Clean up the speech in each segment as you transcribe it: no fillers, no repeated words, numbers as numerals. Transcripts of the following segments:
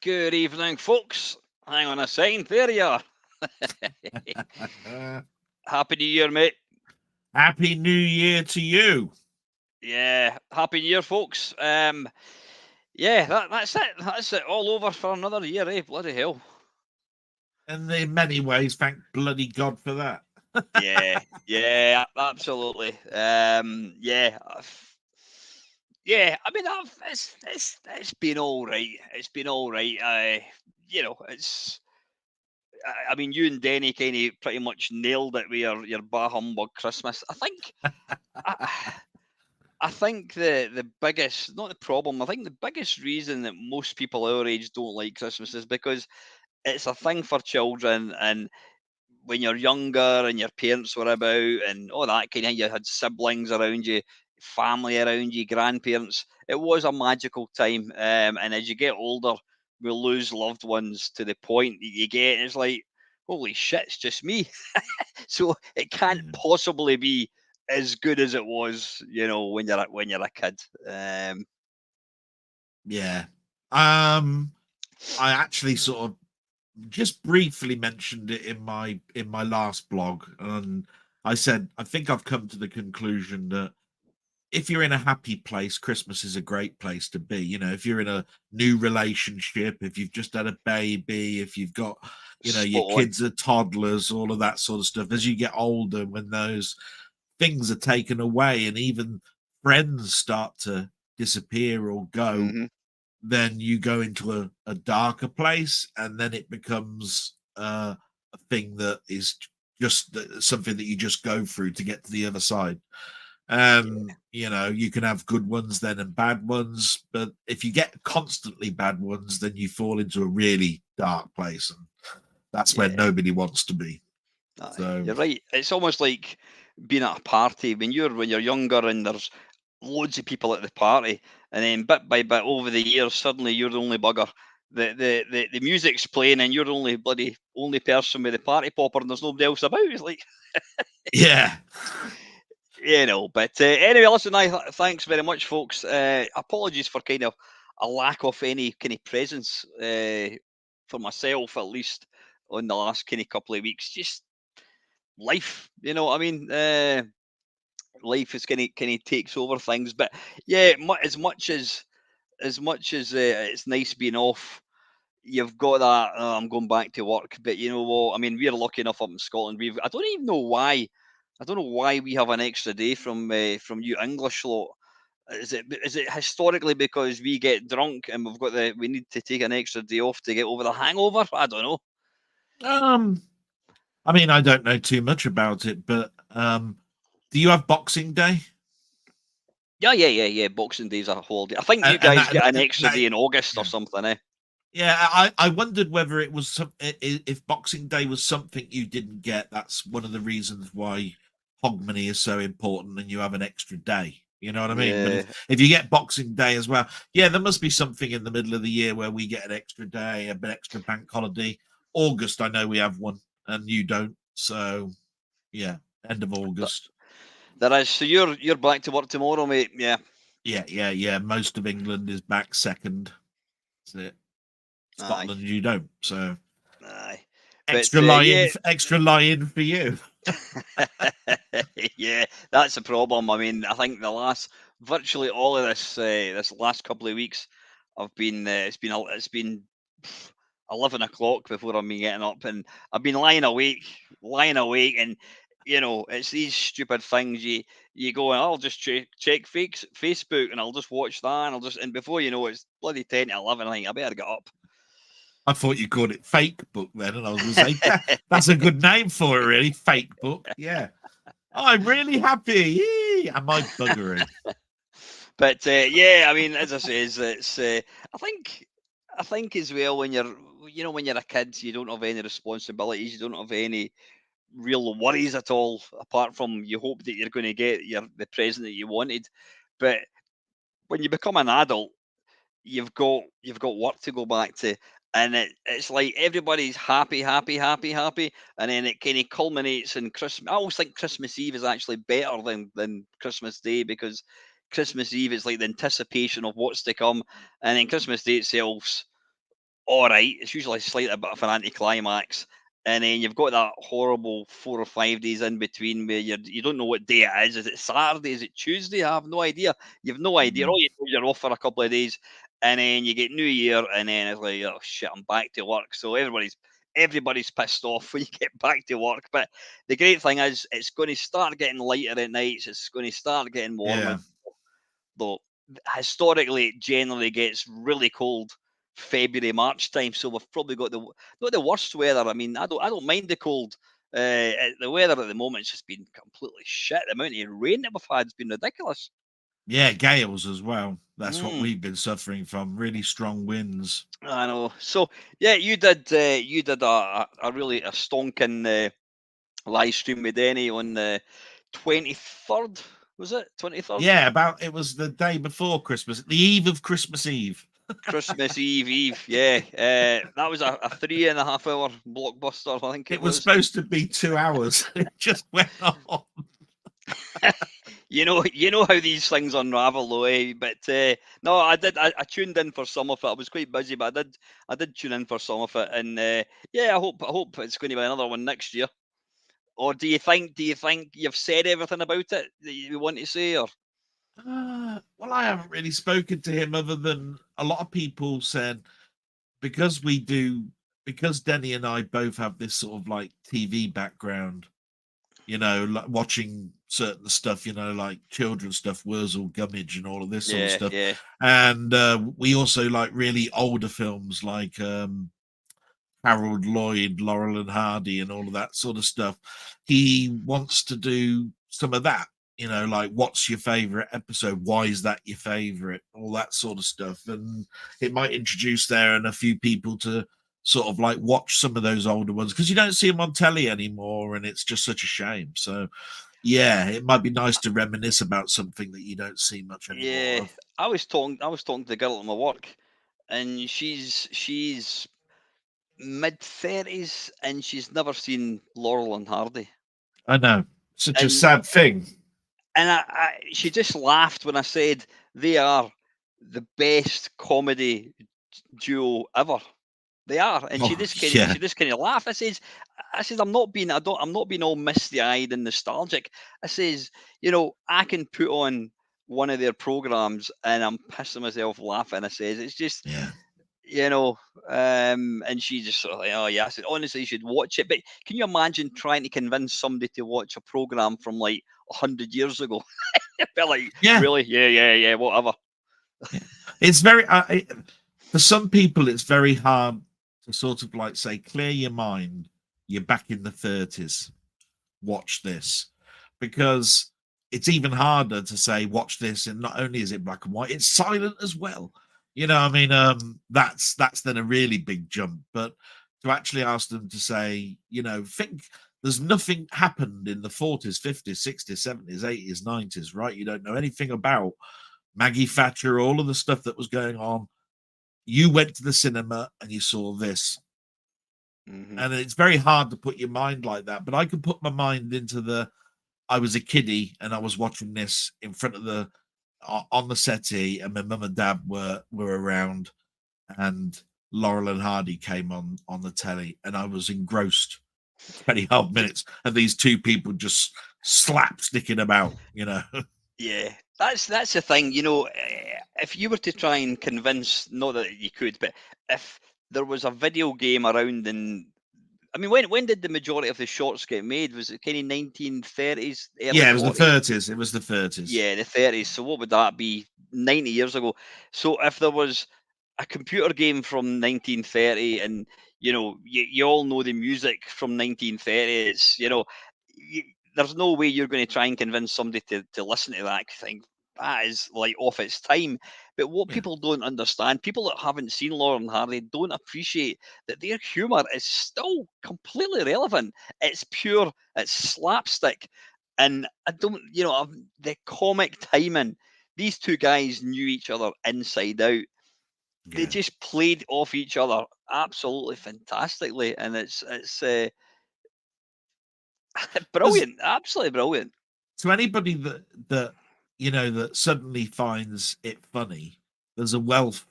Good evening, folks. Hang on a second. There you are. Happy New Year, mate. Happy New Year to you. Yeah, Happy New Year, folks. Yeah, that's it. That's it. All over for another year, eh? Bloody hell. And in many ways, thank bloody God for that. yeah, absolutely. Yeah, I mean, it's been all right. It's been all right. It's. I mean, you and Denny kind of pretty much nailed it with your bah humbug Christmas. I think. I think the biggest, not the problem, I think the biggest reason that most people our age don't like Christmas is because it's a thing for children, and when you're younger and your parents were about and all that kind of, you had siblings around you, family around you, grandparents. It was a magical time, and as you get older, we lose loved ones to the point that you get, it's like, holy shit, it's just me. So it can't possibly be as good as it was, when you're a kid. Yeah. I actually sort of just briefly mentioned it in my last blog, and I said I think I've come to the conclusion that if you're in a happy place, Christmas is a great place to be. If you're in a new relationship, if you've just had a baby, if you've got, your kids are toddlers, all of that sort of stuff. As you get older, when those things are taken away and even friends start to disappear or go, then you go into a darker place, and then it becomes a thing that is just something that you just go through to get to the other side. You can have good ones then and bad ones, but if you get constantly bad ones, then you fall into a really dark place, and that's where nobody wants to be. So you're right. It's almost like being at a party when you're younger and there's loads of people at the party, and then bit by bit over the years, suddenly you're the only bugger. The music's playing and you're the only person with the party popper, and there's nobody else about. It's like, yeah. But anyway, listen, thanks very much, folks. Apologies for kind of a lack of any kind of presence for myself, at least on the last kind of couple of weeks. Just life, you know what I mean? life is kind of takes over things. But yeah, as much as it's nice being off, you've got that. I'm going back to work, but you know what? I mean, we're lucky enough up in Scotland. I don't even know why. I don't know why we have an extra day from you English lot. Is it historically because we get drunk and we need to take an extra day off to get over the hangover? I don't know. I mean, I don't know too much about it, but do you have Boxing Day? Yeah. Boxing Day's a holiday. I think you And guys get an extra day in August or yeah. something, eh? Yeah, I wondered whether it was if Boxing Day was something you didn't get. That's one of the reasons why Hogmanay is so important, and you have an extra day. You know what I mean? But Yeah. if you get Boxing Day as well, yeah, there must be something in the middle of the year where we get an extra day, a bit extra bank holiday. August, I know we have one, and you don't. So yeah, end of August. There is. So you're back to work tomorrow, mate. Yeah. Yeah. Most of England is back second. That's it. Aye. Scotland, you don't. So Aye. But extra lie-in for you. yeah, that's the problem. I mean, I think virtually all of this last couple of weeks, I've been it's been 11 o'clock before I've been getting up, and I've been lying awake, and it's these stupid things. You go and I'll just check Facebook, and I'll just watch that, and before you know it, it's bloody 10 to 11. I think I better get up. I thought you called it Fake Book then, and I was going to say that's a good name for it, really. Fake Book, yeah. I'm really happy. Am I buggering? But yeah, I mean, as I say, it's I think as well when you're a kid, you don't have any responsibilities, you don't have any real worries at all, apart from you hope that you're going to get the present that you wanted. But when you become an adult, you've got work to go back to, and it's like everybody's happy, and then it kind of culminates in Christmas. I always think Christmas Eve is actually better than Christmas Day, because Christmas Eve is like the anticipation of what's to come, and then Christmas Day itself's all right. It's usually slightly a bit of an anticlimax, and then you've got that horrible 4 or 5 days in between where you don't know what day it is. Is it Saturday? Is it Tuesday? I have no idea. You've no idea. All you know, you're off for a couple of days, and then you get New Year, and then it's like, oh shit, I'm back to work. So everybody's pissed off when you get back to work. But the great thing is, it's going to start getting lighter at nights. It's going to start getting warmer. Yeah. Though historically it generally gets really cold February, March time. So we've probably got not the worst weather. I mean, I don't mind the cold. The weather at the moment's just been completely shit. The amount of rain that we've had has been ridiculous. Yeah, gales as well. That's what Mm, we've been suffering from. Really strong winds. I know. So yeah, you did a really a stonking live stream with Denny on the 23rd. Was it 23rd? Yeah, it was the day before Christmas, the eve of Christmas Eve. Christmas Eve, yeah. That was a 3.5 hour blockbuster, I think it It was was. supposed to be 2 hours. It just went on. You know how these things unravel, though, eh? But no, I did. I tuned in for some of it. I was quite busy, but I did tune in for some of it, and yeah, I hope it's going to be another one next year. Or do you think you've said everything about it that you want to say, or? Well, I haven't really spoken to him other than a lot of people said because Denny and I both have this sort of like TV background, like watching certain stuff, like children's stuff, Wurzel Gummidge and all of this sort of Yeah, stuff. yeah. And we also like really older films like Harold Lloyd, Laurel and Hardy, and all of that sort of stuff. He wants to do some of that, like what's your favorite episode? Why is that your favorite? All that sort of stuff. And it might introduce there and a few people to sort of like watch some of those older ones because you don't see them on telly anymore, and it's just such a shame. So, yeah, it might be nice to reminisce about something that you don't see much anymore Yeah, of. I was talking to the girl at my work, and she's mid-30s, and she's never seen Laurel and Hardy. I know, such a And sad thing. she just laughed when I said they are the best comedy duo ever. They are, and she Oh, just yeah. kind of laughed. I says, I'm not being all misty eyed and nostalgic. I says, I can put on one of their programs and I'm pissing myself laughing. I says, it's just, Yeah. and she just sort of like, oh yeah. I said, honestly, you should watch it. But can you imagine trying to convince somebody to watch a program from like 100 years ago? They're like, Yeah. really? Yeah, whatever. Yeah. It's very for some people it's very hard to sort of like say, clear your mind, you're back in the 30s, watch this, because it's even harder to say watch this, and not only is it black and white, it's silent as well. I mean, that's then a really big jump. But to actually ask them to say, think there's nothing happened in the 40s, 50s, 60s, 70s, 80s, 90s, right? You don't know anything about Maggie Thatcher, all of the stuff that was going on. You went to the cinema and you saw this. Mm-hmm. And it's very hard to put your mind like that. But I can put my mind into I was a kiddie and I was watching this in front of on the settee, and my mum and dad were around, and Laurel and Hardy came on the telly, and I was engrossed for 20 odd minutes, and these two people just slapsticking about. Yeah, that's the thing. If you were to try and convince, not that you could, but if there was a video game around I mean, when did the majority of the shorts get made? Was it kind of 1930s, early Yeah, it was the 40s? 30s. It was the 30s. Yeah, the 30s. So what would that be? 90 years ago. So if there was a computer game from 1930, and you all know the music from 1930, it's y there's no way you're going to try and convince somebody to listen to that thing. That is like off its time. But what Yeah. people don't understand, people that haven't seen Laurel and Hardy don't appreciate that their humor is still completely relevant. It's pure, it's slapstick. And I don't, the comic timing, these two guys knew each other inside out. They Yeah. just played off each other absolutely fantastically, and it's There's brilliant, absolutely brilliant. To anybody that suddenly finds it funny, there's a wealth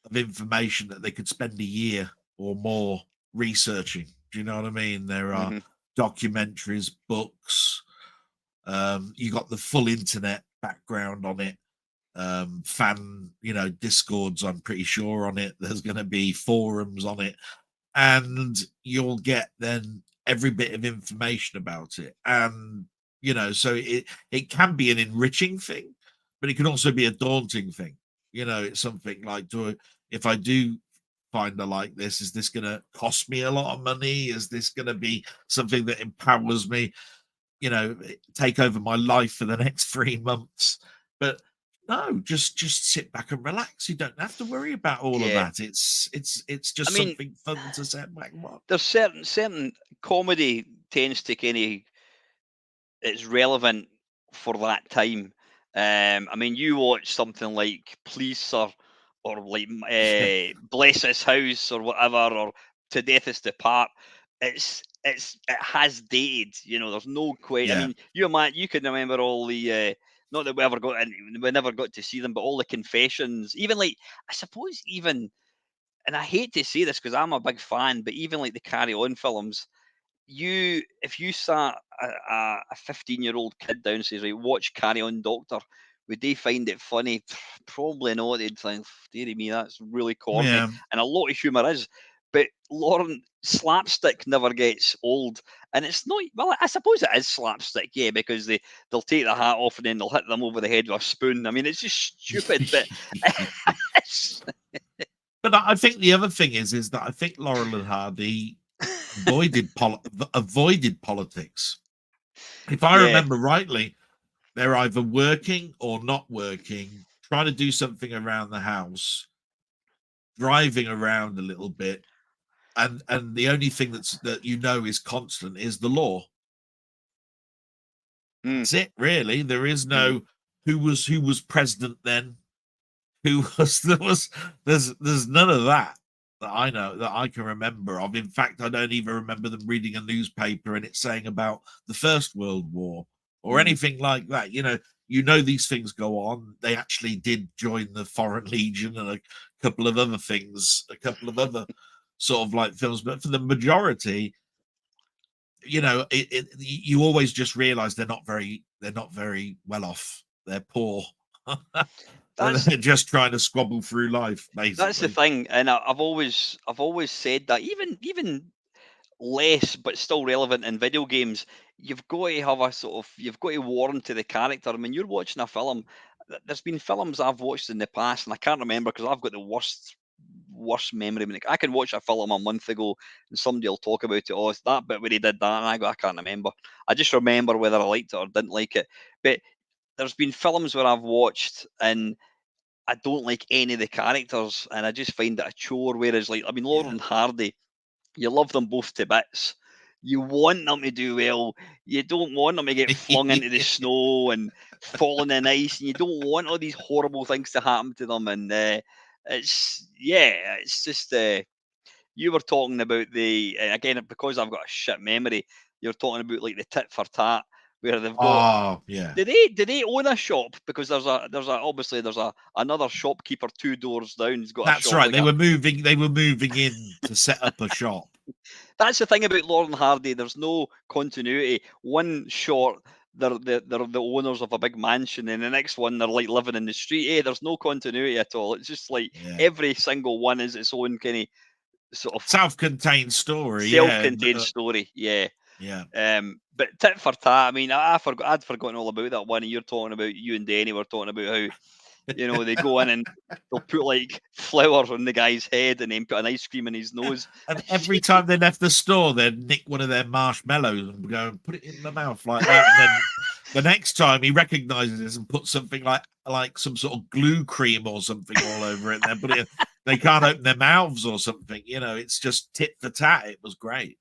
of information that they could spend a year or more researching. Do you know what I mean? There are Hmm. documentaries, books. You got the full internet background on it. Fan, discords. I'm pretty sure on it. There's going to be forums on it, and you'll get then every bit of information about it. And so it can be an enriching thing, but it can also be a daunting thing. It's something like, if I do find I like this, is this going to cost me a lot of money? Is this going to be something that empowers me, take over my life for the next 3 months? But no, just sit back and relax. You don't have to worry about all of Yeah, that. It's I just mean, something fun to sit back and watch. there's certain comedy tends to kind of, it's relevant for that time. I mean, you watch something like Police, or like Yeah, Bless This House or whatever, or To Death Us Depart. It has dated. There's no quite. I yeah, mean, you can remember all the. Not that we never got to see them, but all the confessions. Even like, I suppose even, and I hate to say this because I'm a big fan, but even like the Carry On films, if you sat a 15-year-old kid down and says, right, watch Carry On Doctor, would they find it funny? Probably not. They'd think, dearie me, that's really corny, yeah. and a lot of humor is. But Lauren, slapstick never gets old, and it's not. Well, I suppose it is slapstick, yeah, because they'll take the hat off and then they'll hit them over the head with a spoon. I mean, it's just stupid, but it's, But I think the other thing is that I think Laurel and Hardy avoided politics. If I yeah. remember rightly, they're either working or not working, trying to do something around the house, driving around a little bit, and the only thing that is constant is the law. Mm, That's it, really. There is mm, no who was president then, who was there's none of that I know, that I can remember of. In fact, I don't even remember them reading a newspaper and it saying about the First World War or mm. anything like that. These things go on. They actually did join the Foreign Legion and a couple of other things, a couple of other sort of like films, but for the majority, you know, you always just realize they're not very well off. They're poor. And That's they're just trying to squabble through life, that's the basically. thing, and I've always said that even less, but still relevant in video games. You've got to have a sort of you've got to warm to the character. I mean, you're watching a film. There's been films I've watched in the past, and I can't remember because I've got the worst memory. I can watch a film a month ago, and somebody will talk about it. Oh, it's that bit where he did that, and I can't remember. I just remember whether I liked it or didn't like it. But there's been films where I've watched and I don't like any of the characters, and I just find it a chore. Whereas, like, I mean, Laurel Yeah. and Hardy, you love them both to bits. You want them to do well. You don't want them to get flung into the snow and falling in ice, and you don't want all these horrible things to happen to them. And it's just you were talking about the again because I've got a shit memory. You're talking about like the tit for tat where they've got. Oh, yeah. Do they own a shop? Because there's obviously there's another shopkeeper 2 doors down. He's got a That's shop right. like They were moving in to set up a shop. That's the thing about Lauren Hardy. There's no continuity. One short, they're the owners of a big mansion, and the next one they're like living in the street. There's no continuity at all. It's just like Yeah. every single one is its own kind of sort of Self-contained story. self-contained story. Yeah. Yeah. But tit for tat. I mean, I'd forgotten all about that one. And you're talking about you and Danny were talking about how they go in and they'll put like flowers on the guy's head and then put an ice cream in his nose. And every time they left the store, they'd nick one of their marshmallows and go and put it in the mouth like that. And then the next time he recognizes this and puts something like some sort of glue cream or something all over it. And then they can't open their mouths or something. It's just tit for tat. It was great.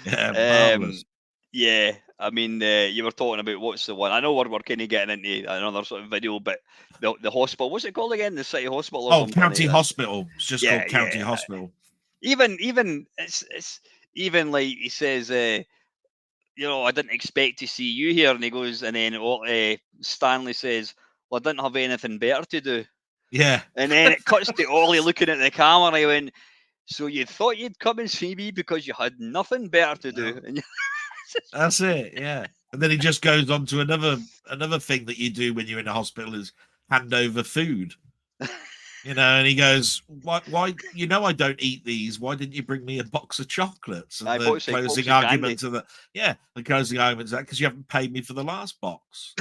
Yeah, marvelous. Yeah, I mean, you were talking about what's the one? I know we're kind of getting into another sort of video, but the hospital, what's it called again? The city hospital or something? County Hospital. It's just called County Yeah. Hospital. Even it's even like he says, I didn't expect to see you here, and he goes, and then Stanley says, "Well, I didn't have anything better to do." Yeah, and then it cuts to Ollie looking at the camera. He went, "So you thought you'd come and see me because you had nothing better to do?" And that's it. Yeah, and then he just goes on to another thing that you do when you're in a hospital is hand over food. And he goes, why, I don't eat these. Why didn't you bring me a box of chocolates? And the closing argument to the closing argument is that because you haven't paid me for the last box.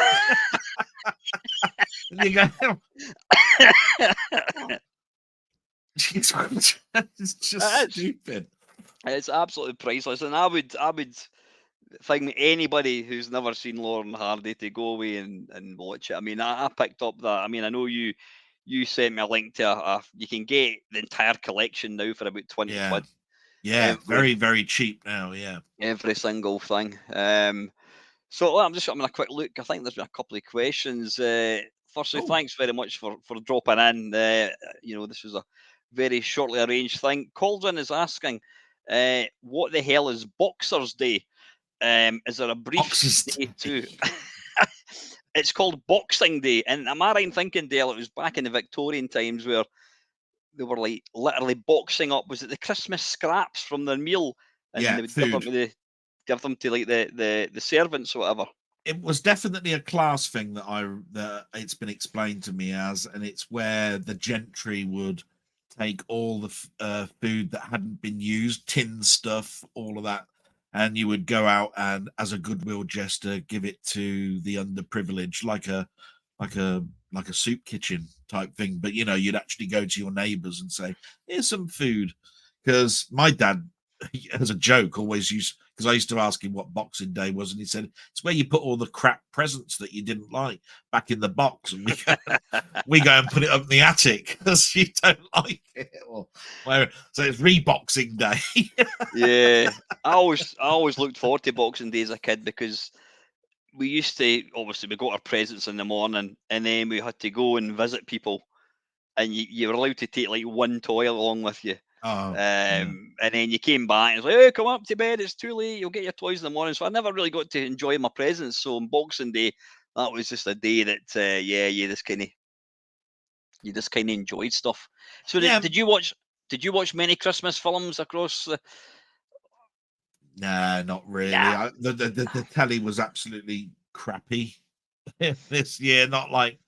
And you go, it's just stupid. It's absolutely priceless. And I would think anybody who's never seen Lauren Hardy to go away and watch it. I mean, I picked up that. I mean, I know you sent me a link to you can get the entire collection now for about 20 quid. Yeah, very, very cheap now, yeah. Every single thing. So I'm just having a quick look. I think there's been a couple of questions. Firstly, thanks very much for dropping in. This was a very shortly arranged thing. Caldwin is asking, what the hell is Boxers Day? Is there a brief day too? It's called Boxing Day, and am I right in thinking, Dale, it was back in the Victorian times where they were like literally boxing up? Was it the Christmas scraps from their meal, and they would give them to like the servants or whatever? It was definitely a class thing that it's been explained to me as, and it's where the gentry would take all the food that hadn't been used, tin stuff, all of that, and you would go out and, as a goodwill gesture, give it to the underprivileged, like a soup kitchen type thing. But you'd actually go to your neighbors and say, "Here's some food," because my dad, as a joke, always used. Because I used to ask him what Boxing Day was, and he said it's where you put all the crap presents that you didn't like back in the box, and we go and put it up in the attic because you don't like it. So it's Reboxing Day. Yeah, I always looked forward to Boxing Day as a kid because we used to obviously we got our presents in the morning, and then we had to go and visit people, and you were allowed to take like one toy along with you. And then you came back and it's like, "Hey, come up to bed, it's too late, you'll get your toys in the morning." So I never really got to enjoy my presents. So on Boxing Day, that was just a day that you just kind of enjoyed stuff. So did you watch Did you watch many Christmas films across the? Nah, not really. Nah. The telly was absolutely crappy this year, not like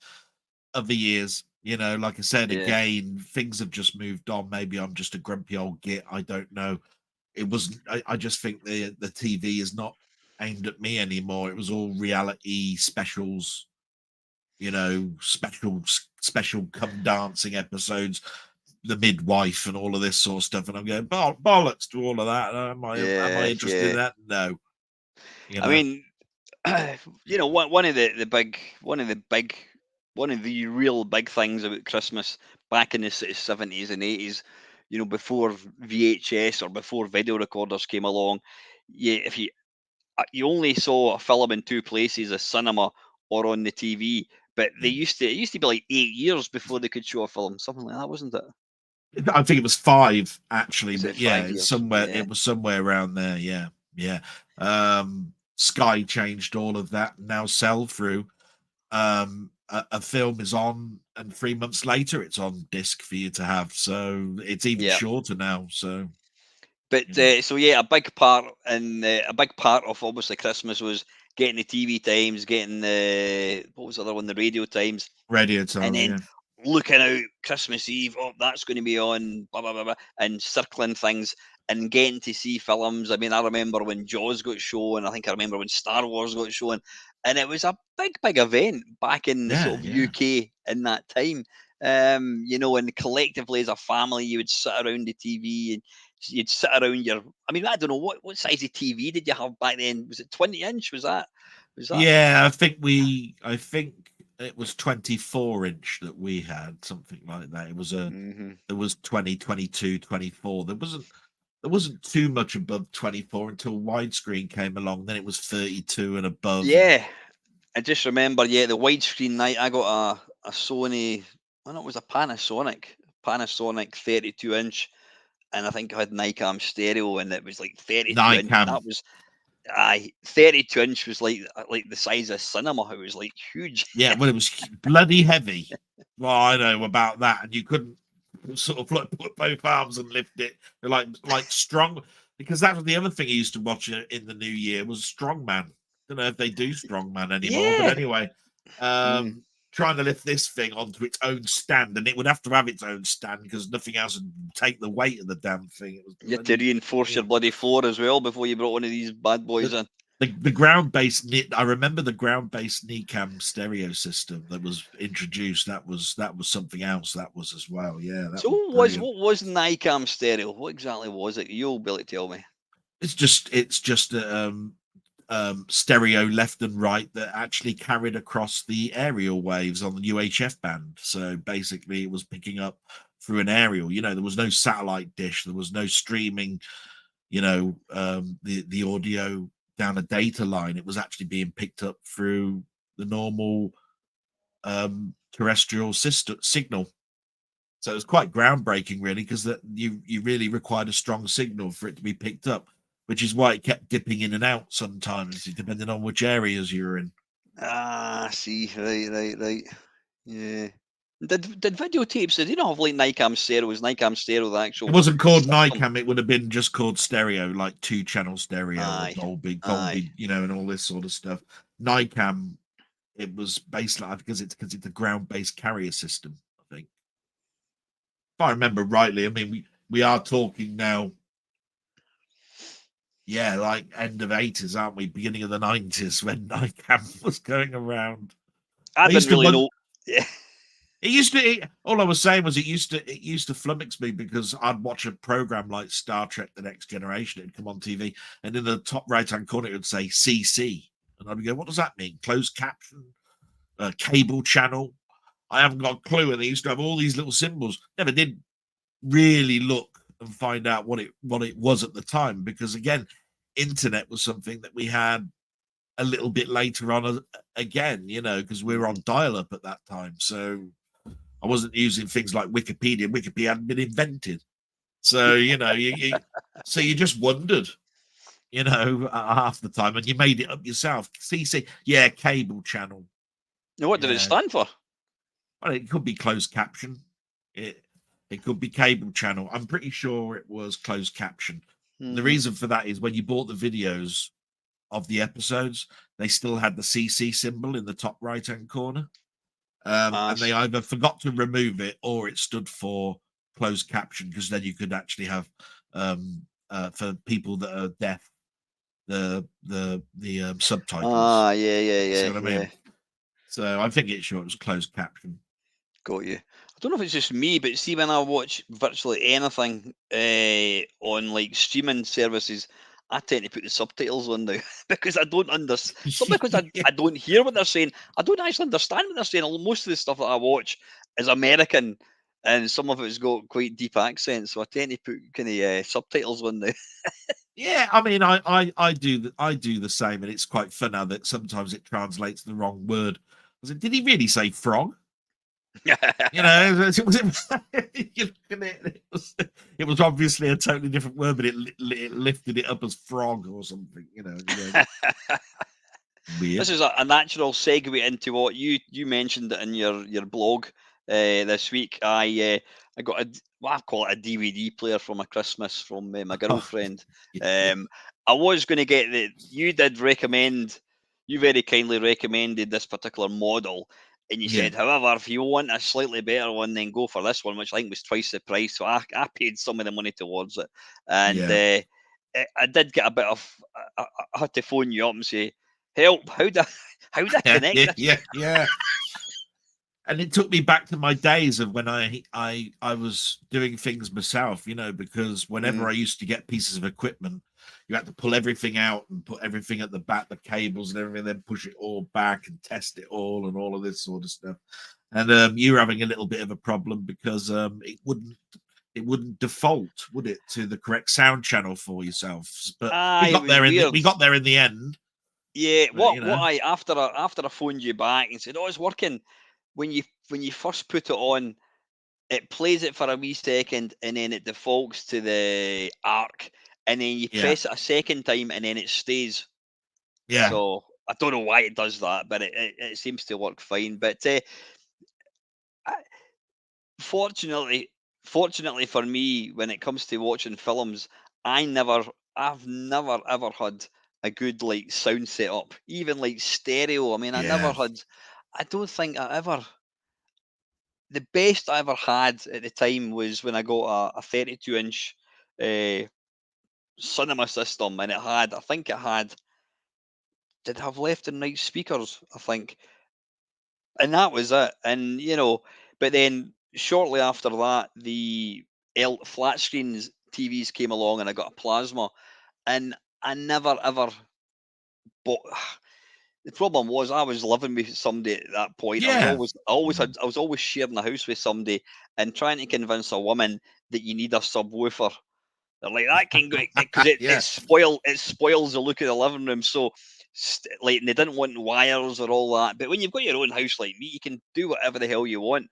other years. You know, like I said, Yeah. again, things have just moved on. Maybe I'm just a grumpy old git. I don't know. It wasn't. I just think the TV is not aimed at me anymore. It was all reality specials. You know, special come dancing episodes, the midwife and all of this sort of stuff. And I'm going bollocks to all of that. Am I Yeah. interested in Yeah. that? No. You I know. mean, you know, one of the big, one of the real big things about Christmas back in the sort of 70s and 80s, you know, before VHS or before video recorders came along, if you only saw a film in two places, a cinema or on the TV. But it used to be like 8 years before they could show a film, something like that, wasn't it? I think it was 5 actually, Was it but yeah, five it's years? somewhere. Yeah, It was somewhere around there. Yeah, yeah. Sky changed all of that. Now sell through. A film is on, and 3 months later, it's on disc for you to have. So it's even yeah. shorter now. So you But know, so yeah, a big part of obviously Christmas was getting the TV times, getting the what was the other one, the radio times, radio and time. then Yeah, looking out Christmas Eve. Oh, that's going to be on, blah blah blah, blah, and circling things and getting to see films. I mean, I remember when Jaws got shown. I think I remember when Star Wars got shown, and it was a big event back in the yeah, sort of yeah. UK in that time. You know, and collectively as a family, you would sit around the TV and you'd sit around your. I mean, I don't know what size of TV did you have back then? Was it 20 inch? Was that? Was that? Yeah, I think it was 24-inch that we had, something like that. It was a Hmm. There was 20, 22, 24. There wasn't too much above 24 until widescreen came along. Then it was 32 and above. And Yeah, I just remember, yeah, the widescreen night. I got a Sony. I know it was a Panasonic 32 inch, and I think I had Nikon stereo, and it was like 32 inch. Nikon. That was 32 inch was like the size of cinema. It was like huge. Yeah, well, it was bloody heavy. Well, I know about that. And you couldn't sort of like put both arms and lift it. They're like strong, because that was the other thing I used to watch in the new year was Strongman. Don't know if they do Strongman anymore, but Yeah. anyway, Mm. trying to lift this thing onto its own stand, and it would have to have its own stand because nothing else would take the weight of the damn thing. It was You had to bloody. reinforce Yeah. your bloody floor as well before you brought one of these bad boys The, in. the ground-based I remember the ground-based Nicam stereo system that was introduced. That was something else. That was as well. Yeah, that So was brilliant. what was Nikon stereo? What exactly was it? You'll be able to tell me. It's just stereo left and right that actually carried across the aerial waves on the UHF band. So basically, it was picking up through an aerial. There was no satellite dish. There was no streaming. The audio down a data line. It was actually being picked up through the normal terrestrial signal. So it was quite groundbreaking, really, because that you really required a strong signal for it to be picked up, which is why it kept dipping in and out sometimes, depending on which areas you're in. See, right. Yeah. Did videotapes? Did you not have like Nikon stereo? Was Nikon stereo the It actual wasn't called system? NICAM; it would have been just called stereo, like 2-channel stereo or Aye, aye. Dolby, and all this sort of stuff. NICAM, it was based like because it's a ground-based carrier system, I think. If I remember rightly, I mean we are talking now. Yeah, like end of 80s, aren't we? Beginning of the 90s when NICAM was going around. I I didn't used to really wonder. know. Yeah. All I was saying was it used to flummox me because I'd watch a program like Star Trek: The Next Generation. It'd come on TV, and in the top right hand corner it would say CC, and I'd go, "What does that mean? Closed caption, cable channel?" I haven't got a clue. And they used to have all these little symbols. Never did really look and find out what it was at the time, because again, internet was something that we had a little bit later on again, because we were on dial-up at that time. So I wasn't using things like Wikipedia. Wikipedia hadn't been invented. So, so you just wondered, half the time, and you made it up yourself. CC, yeah, cable channel. Now, what did it Yeah. stand for? Well, it could be closed caption. It could be cable channel. I'm pretty sure it was closed caption. And the Hmm. reason for that is when you bought the videos of the episodes, they still had the CC symbol in the top right hand corner. And they either forgot to remove it or it stood for closed caption, because then you could actually have for people that are deaf the subtitles. See Yeah, what I yeah. mean? So I think it's sure it was closed caption. Got you. I don't know if it's just me, but see when I watch virtually anything on like streaming services, I tend to put the subtitles on now because I don't understand. It's not because I don't hear what they're saying. I don't actually understand what they're saying. Most of the stuff that I watch is American, and some of it's got quite deep accents, so I tend to put kind of subtitles on now. Yeah, I mean, I do the same, and it's quite fun now that sometimes it translates the wrong word. Was it? Did he really say frog? You know, you look at it, it was obviously a totally different word, but it lifted it up as frog or something. You know, This weird. is a natural segue into what you mentioned in your blog this week. I got what I call it a DVD player for my Christmas from my Oh, girlfriend. yeah, I was going to get the. You did recommend. You very kindly recommended this particular model, and you yeah, said, however, if you want a slightly better one, then go for this one, which I think was twice the price. So I paid some of the money towards it, and yeah, I did get a bit of. I had to phone you up and say, help! How do I connect yeah, this? yeah, yeah. And it took me back to my days of when I was doing things myself, you know, because whenever Mm. I used to get pieces of equipment, you had to pull everything out and put everything at the back, the cables and everything, then push it all back and test it all and all of this sort of stuff. And you were having a little bit of a problem because it wouldn't default, would it, to the correct sound channel for yourself? But we Aye, it got was there weird. we got there in the end. Yeah, But you what know, I after I phoned you back and said, oh, it's working. When you first put it on, it plays it for a wee second and then it defaults to the arc, and then you yeah, press it a second time and then it stays. yeah, So I don't know why it does that, but it seems to work fine. But I- fortunately, fortunately for me, when it comes to watching films, I've never ever had a good like sound setup, even like stereo. I mean, yeah, I don't think I ever. The best I ever had at the time was when I got a 32-inch uh, cinema system, and I think it had, did have left and right speakers, I think, and that was it. And but then shortly after that, the flat screens TVs came along, and I got a plasma, and I never ever bought. The problem was I was living with somebody at that point. yeah. I was always sharing a house with somebody, and trying to convince a woman that you need a subwoofer. They're like, that can go because Yeah, it spoils the look of the living room. So like, and they didn't want wires or all that. But when you've got your own house like me, you can do whatever the hell you want.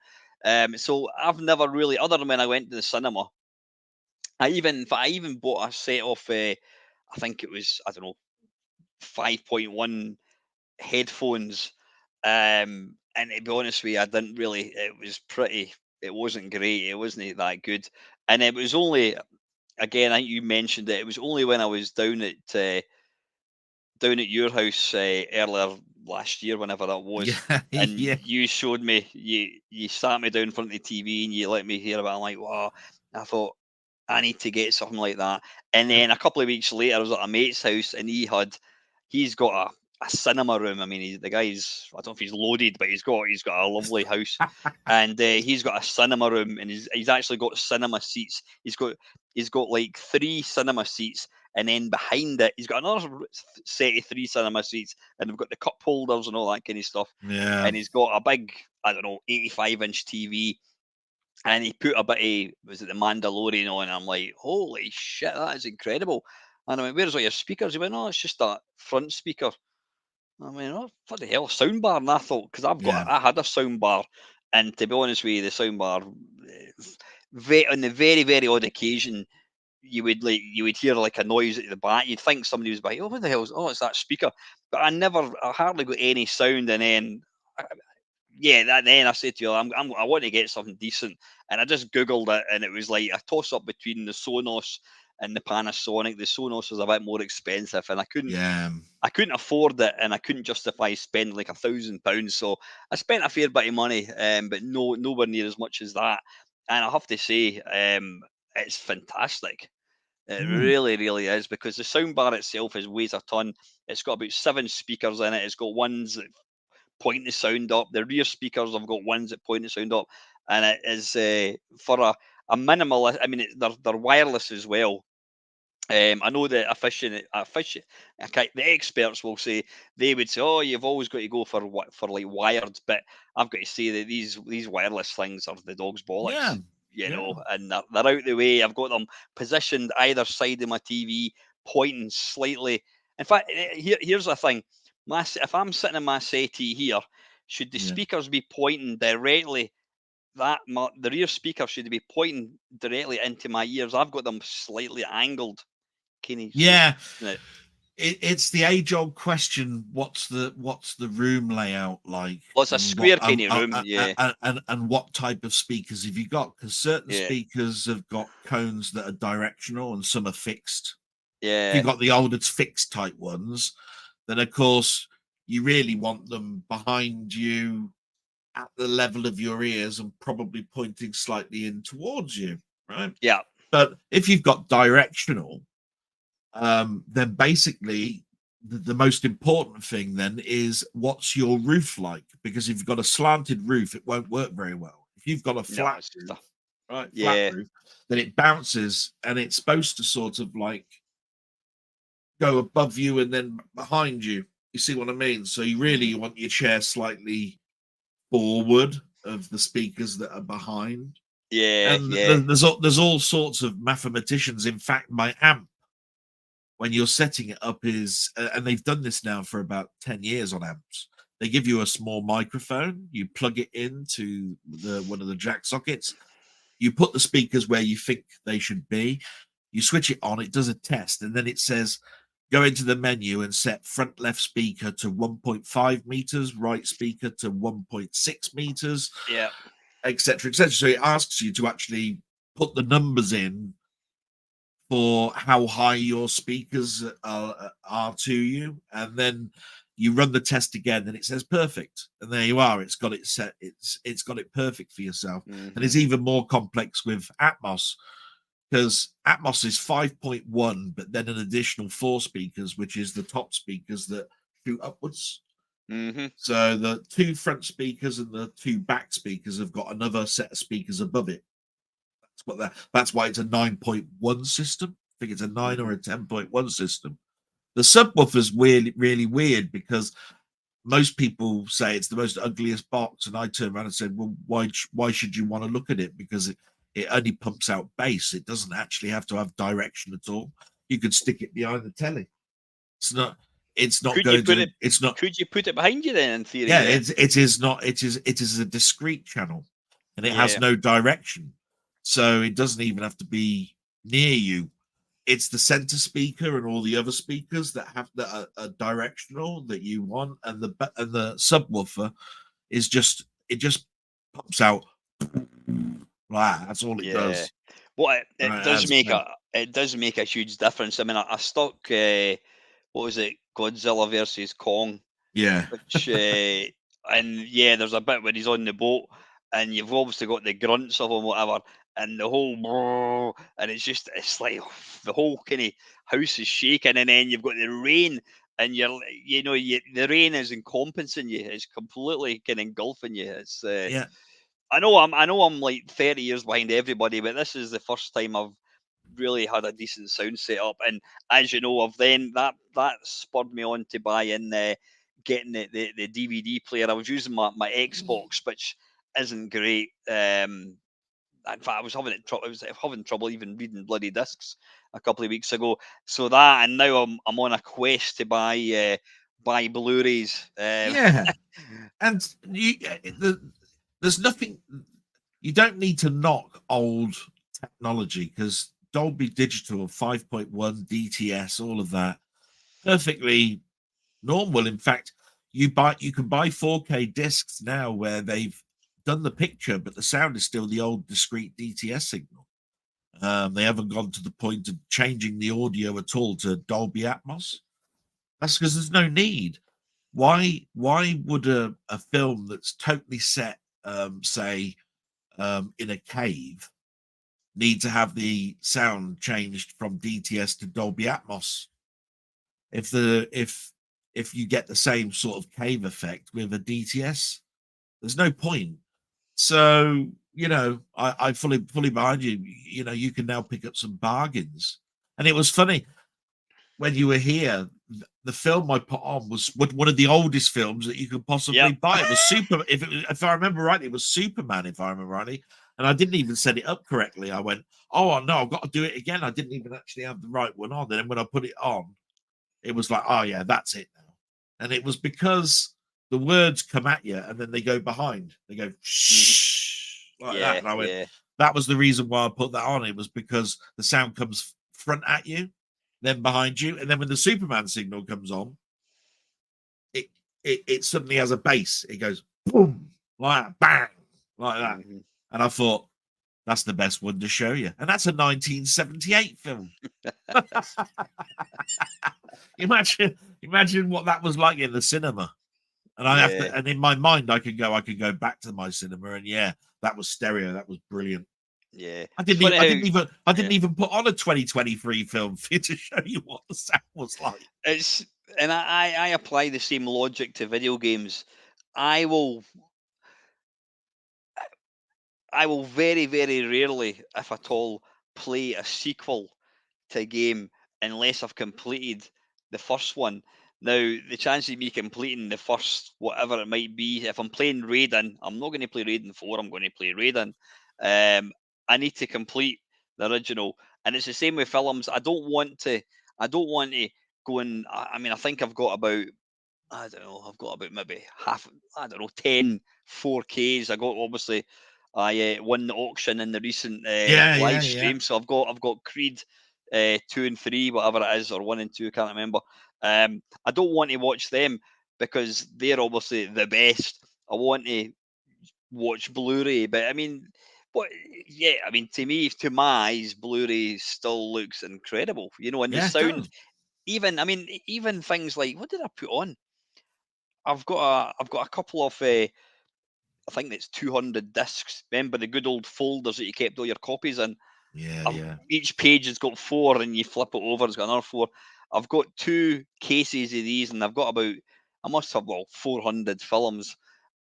So I've never really, other than when I went to the cinema, I even bought a set of I think it was, I don't know, 5.1 headphones. And to be honest with you, I didn't really. It was pretty. It wasn't great. It wasn't that good. And it was only, again, I think you mentioned it. It was only when I was down at your house earlier last year, whenever that was, yeah, and yeah. you showed me, you sat me down in front of the TV and you let me hear about it. I'm like, wow. I thought I need to get something like that. And then a couple of weeks later, I was at a mate's house, and he's got a cinema room. I mean, the guy's, I don't know if he's loaded, but he's got a lovely house, and he's got a cinema room, and he's actually got cinema seats. He's got like three cinema seats, and then behind it, he's got another set of three cinema seats, and they've got the cup holders and all that kind of stuff. Yeah. And he's got a big, I don't know, 85-inch TV, and he put a bit of, was it the Mandalorian on? I'm like, holy shit, that is incredible. And I went, where's all your speakers? He went, no, it's just that front speaker. I mean, oh, what the hell, sound bar? And I thought, because Yeah. I had a sound bar, and to be honest with you, the sound bar, on the very, very odd occasion, you would hear like a noise at the back. You'd think somebody was by, oh, what the hell? Oh, it's that speaker. But I hardly got any sound. And then then I said to her, I want to get something decent, and I just googled it, and it was like a toss up between the Sonos and the Panasonic. The Sonos was a bit more expensive, and Yeah. I couldn't afford it, and I couldn't justify spending like £1,000. So I spent a fair bit of money, but nowhere near as much as that. And I have to say, it's fantastic. It Mm. really, really is, because the soundbar itself weighs a ton. It's got about 7 speakers in it. It's got ones that point the sound up. The rear speakers have got ones that point the sound up, and it is for a minimal. I mean, they're wireless as well. I know the okay, the experts will say, they would say, "Oh, you've always got to go for like wired," but I've got to say that these wireless things are the dog's Yeah. bollocks, Yeah. and they're out the way. I've got them positioned either side of my TV, pointing slightly. In fact, here's the thing: if I'm sitting in my settee here, should the Yeah. speakers be pointing directly? The rear speaker should be pointing directly into my ears. I've got them slightly angled. So Yeah. it. It's the age-old question: what's the room layout like, Well, it's a and what square kind of room. Yeah, and what type of speakers have you got? Because certain yeah, speakers have got cones that are directional and some are fixed. If yeah, you've got the older fixed type ones, then of course you really want them behind you at the level of your ears and probably pointing slightly in towards you, right? yeah, But if you've got directional, then basically the most important thing then is, what's your roof like? Because if you've got a slanted roof, it won't work very well. If you've got a no, flat it's just roof, right, flat yeah, roof, then it bounces and it's supposed to sort of like go above you and then behind you. You see what I mean? So you really want your chair slightly forward of the speakers that are behind. yeah, And yeah, there's all sorts of mathematicians. In fact, my amp, when you're setting it up, is and they've done this now for about 10 years on amps. They give you a small microphone, you plug it into the one of the jack sockets, you put the speakers where you think they should be, you switch it on, it does a test, and then it says, go into the menu and set front left speaker to 1.5 meters, right speaker to 1.6 meters, yeah, etc., etc. So it asks you to actually put the numbers in for how high your speakers are to you, and then you run the test again and it says perfect, and there you are. It's got it set. It's got it perfect for yourself. And hmm, it's even more complex with Atmos, because Atmos is 5.1, but then an additional 4 speakers, which is the top speakers that shoot upwards. hmm, So the 2 front speakers and the 2 back speakers have got another set of speakers above it. That's why it's a 9.1 system. I think it's a 9 or hmm, a 10.1 system. The subwoofer's really weird, because most people say it's the most ugliest box, and I turn around and said, well, why should you want to look at it? Because it only pumps out bass. It doesn't actually have to have direction at all. You could stick it behind the telly. It's not Could you going put to it? it's not Could you put it behind you then? In theory, yeah, yeah, it is a discrete channel, and it has yeah, no direction. So it doesn't even have to be near you. It's the center speaker and all the other speakers that are directional that you want, and the subwoofer is just pops out. That's all it yeah. does. Well, Right, as it does make a huge difference. I mean, I stuck what was it, Godzilla versus Kong, yeah, which and yeah, there's a bit where he's on the boat, and you've obviously got the grunts of him, whatever, and the whole and it's like the whole kind of house is shaking, and then you've got the rain, and the rain is encompassing you, it's completely kind of engulfing you. It's yeah, I know I'm like 30 years behind everybody, but this is the first time I've really had a decent sound setup. And as you know, I've then that spurred me on to buy in getting the DVD player. I was using my Xbox, which isn't great. In fact, I was having trouble even reading bloody discs a couple of weeks ago. So that, and now I'm on a quest to buy Blu-rays. yeah. And there's nothing. You don't need to knock old technology, because Dolby Digital 5.1 DTS, all of that, perfectly normal. In fact, you can buy 4K discs now where they've done the picture, but the sound is still the old discrete DTS signal. They haven't gone to the point of changing the audio at all to Dolby Atmos. That's because there's no need. Why would a film that's totally set, say, in a cave, need to have the sound changed from DTS to Dolby Atmos? If you get the same sort of cave effect with a DTS, there's no point. So, I fully behind you. You can now pick up some bargains. And it was funny when you were here, the film I put on was one of the oldest films that you could possibly buy. It was if I remember rightly, it was Superman, if I remember rightly. And I didn't even set it up correctly. I went, oh no, I've got to do it again. I didn't even actually have the right one on. And then when I put it on, it was like, oh yeah, that's it now. And it was because the words come at you and then they go behind. They go shh, like that. And I went, that was the reason why I put that on. It was because the sound comes front at you, then behind you, and then when the Superman signal comes on, it suddenly has a bass. It goes boom, like that, bang, like that. And I thought, that's the best one to show you. And that's a 1978 film. Imagine what that was like in the cinema. And I have to, and in my mind, I could go back to my cinema, and that was stereo. That was brilliant. Yeah, I didn't even put on a 2023 film for you to show you what the sound was like. And I apply the same logic to video games. I will very, very rarely, if at all, play a sequel to a game unless I've completed the first one. Now, the chance of me completing the first, whatever it might be, if I'm playing Raiden, I'm not going to play Raiden 4, I'm going to play Raiden. I need to complete the original. And it's the same with films. I don't want to go and, I think I've got about, maybe 10 4Ks. I got, obviously, I won the auction in the recent live stream. So I've got Creed 2 and 3, whatever it is, or 1 and 2, can't remember. I don't want to watch them because they're obviously the best. I want to watch Blu-ray, but to me, to my eyes, Blu-ray still looks incredible. And the sound, even things like, what did I put on? I've got a couple of I think it's 200 discs. Remember the good old folders that you kept all your copies in? Each page has got 4, and you flip it over, it's got another 4. I've got 2 cases of these, and I've got I must have 400 films.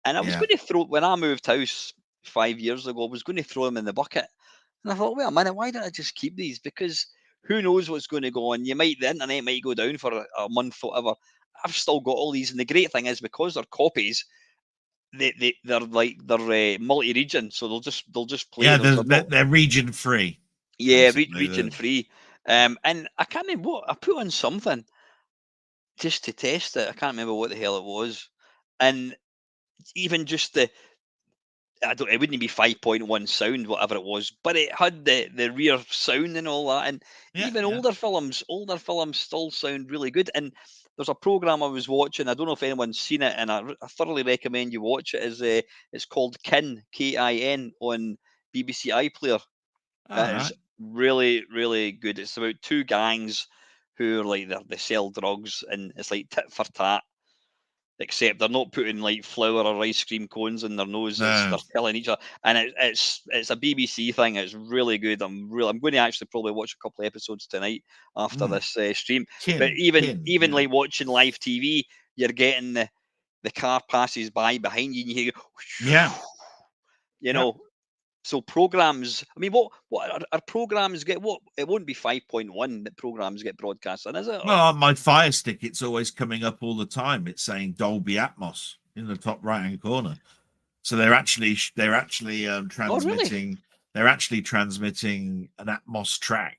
And I was going to throw, when I moved house 5 years ago, I was going to throw them in the bucket. And I thought, wait a minute, why don't I just keep these? Because who knows what's going to go on? The internet might go down for a month or whatever. I've still got all these, and the great thing is, because they're copies, they're multi-region, so they'll just play. They're region free. Region free. And I can't remember what I put on, something just to test it. I can't remember what the hell it was, and even just it wouldn't be 5.1 sound, whatever it was, but it had the rear sound and all that, and older films still sound really good. And there's a program I was watching, I don't know if anyone's seen it, and I thoroughly recommend you watch it. It's called Kin, Kin, on BBC iPlayer. It is really, really good. It's about 2 gangs who are like, they sell drugs, and it's like tit for tat, except they're not putting like flour or ice cream cones in their nose. They're killing each other, and it's a BBC thing. It's really good. I'm going to actually probably watch a couple of episodes tonight after this stream. But even like watching live TV, you're getting the car passes by behind you, and you hear, So programs, what are programs get? What, it won't be 5.1 that programs get broadcast on, is it? Well, on my Fire Stick, it's always coming up all the time. It's saying Dolby Atmos in the top right-hand corner. So they're actually transmitting. Oh, really? They're actually transmitting an Atmos track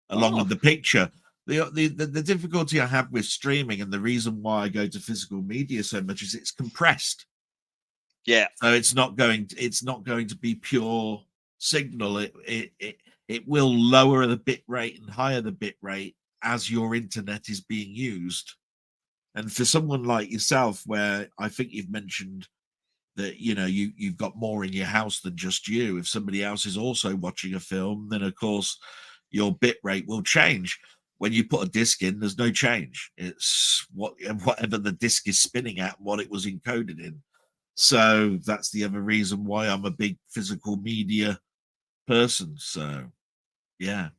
along with the picture. The difficulty I have with streaming, and the reason why I go to physical media so much, is it's compressed. Yeah. So it's not going to be pure signal. It will lower the bit rate and higher the bit rate as your internet is being used. And for someone like yourself, where I think you've mentioned that you've got more in your house than just you. If somebody else is also watching a film, then of course your bit rate will change. When you put a disc in, there's no change. It's whatever the disc is spinning at, what it was encoded in. So that's the other reason why I'm a big physical media person. So yeah.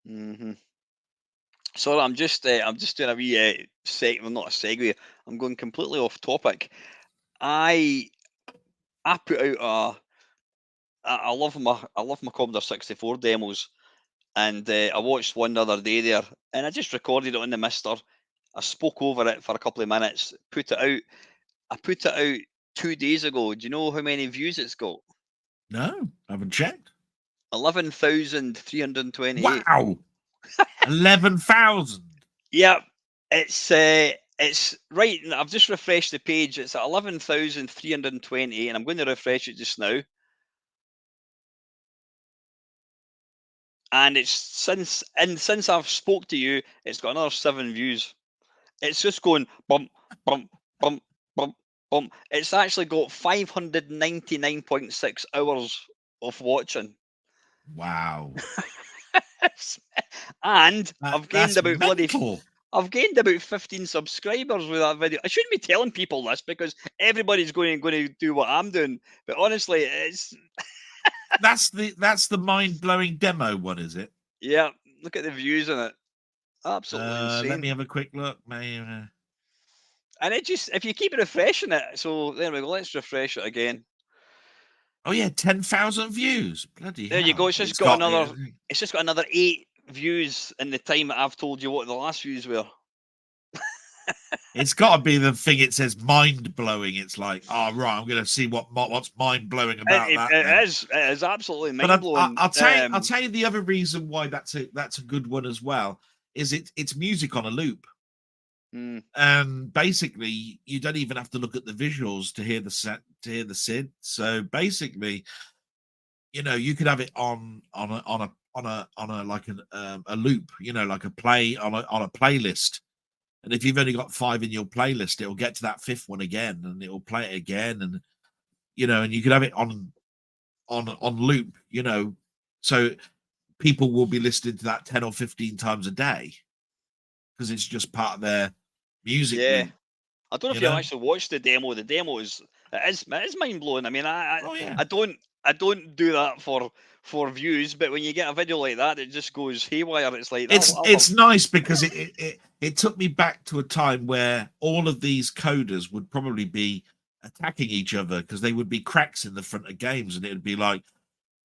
Mm-hmm. Sorry, I'm just doing a wee well, not a segue. I'm going completely off topic. I put out I love my Commodore 64 demos, and I watched one the other day there, and I just recorded it on the Mister. I spoke over it for a couple of minutes, put it out. I put it out 2 days ago. Do you know how many views it's got? No, I haven't checked. 11,328. Wow. 11,000. Yeah, it's right. I've just refreshed the page. It's at 11,328, and I'm going to refresh it just now. And it's since I've spoke to you, it's got another 7 views. It's just going bump, bump, bump, bump, bump. It's actually got 599.6 hours of watching. Wow. And I've gained That's about mental. I've gained about 15 subscribers with that video. I shouldn't be telling people this because everybody's going to do what I'm doing. But honestly, it's That's the mind-blowing demo one, is it? yeah. Look at the views in it. Absolutely insane. Let me have a quick look. And it just, if you keep refreshing it, so there we go. Let's refresh it again. Oh yeah, 10,000 views. Bloody There hell. you go. It's just got another. It's just got another 8 views in the time that I've told you what the last views were. It's got to be the thing. It says mind blowing. It's like, oh right, I'm going to see what's mind blowing about that. It is absolutely mind blowing. I'll tell you the other reason why that's a good one as well. Is it's music on a loop. And basically, you don't even have to look at the visuals to hear the SID. So basically, you could have it on a like a loop, like a play on a playlist. And if you've only got 5 in your playlist, it'll get to that 5th one again, and it'll play it again, and and you could have it on loop, so people will be listening to that 10 or 15 times a day because it's just part of their music. Yeah, loop, I don't know if you actually watched the demo. The demo is mind blowing. I mean, I don't do that for views, but when you get a video like that, it just goes haywire. It's like it's nice because it took me back to a time where all of these coders would probably be attacking each other because they would be cracks in the front of games, and it would be like,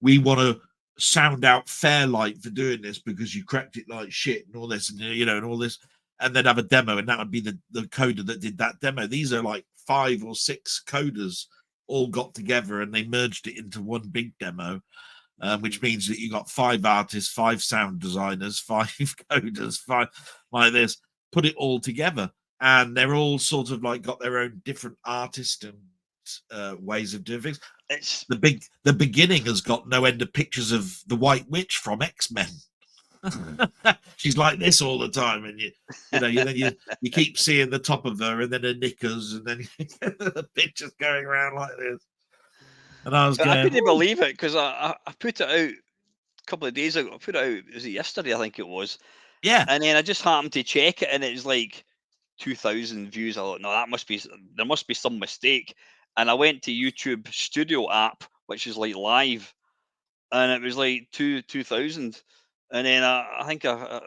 we want to sound out Fairlight for doing this because you cracked it like shit and all this, and and all this, and then have a demo, and that would be the coder that did that demo. These are like 5 or 6 coders all got together and they merged it into one big demo. Which means that you got 5 artists, 5 sound designers, 5 coders, 5 like this, put it all together, and they're all sort of like got their own different artist and ways of doing things. It's the beginning has got no end of pictures of the White Witch from X-Men. She's like this all the time, and you keep seeing the top of her, and then her knickers, and then the pictures going around like this. And I couldn't believe it because I put it out a couple of days ago. I put it out, was it yesterday? I think it was. Yeah. And then I just happened to check it, and it was like 2,000 views. I thought, no, there must be some mistake. And I went to YouTube Studio app, which is like live, and it was like 2,000. And then I think I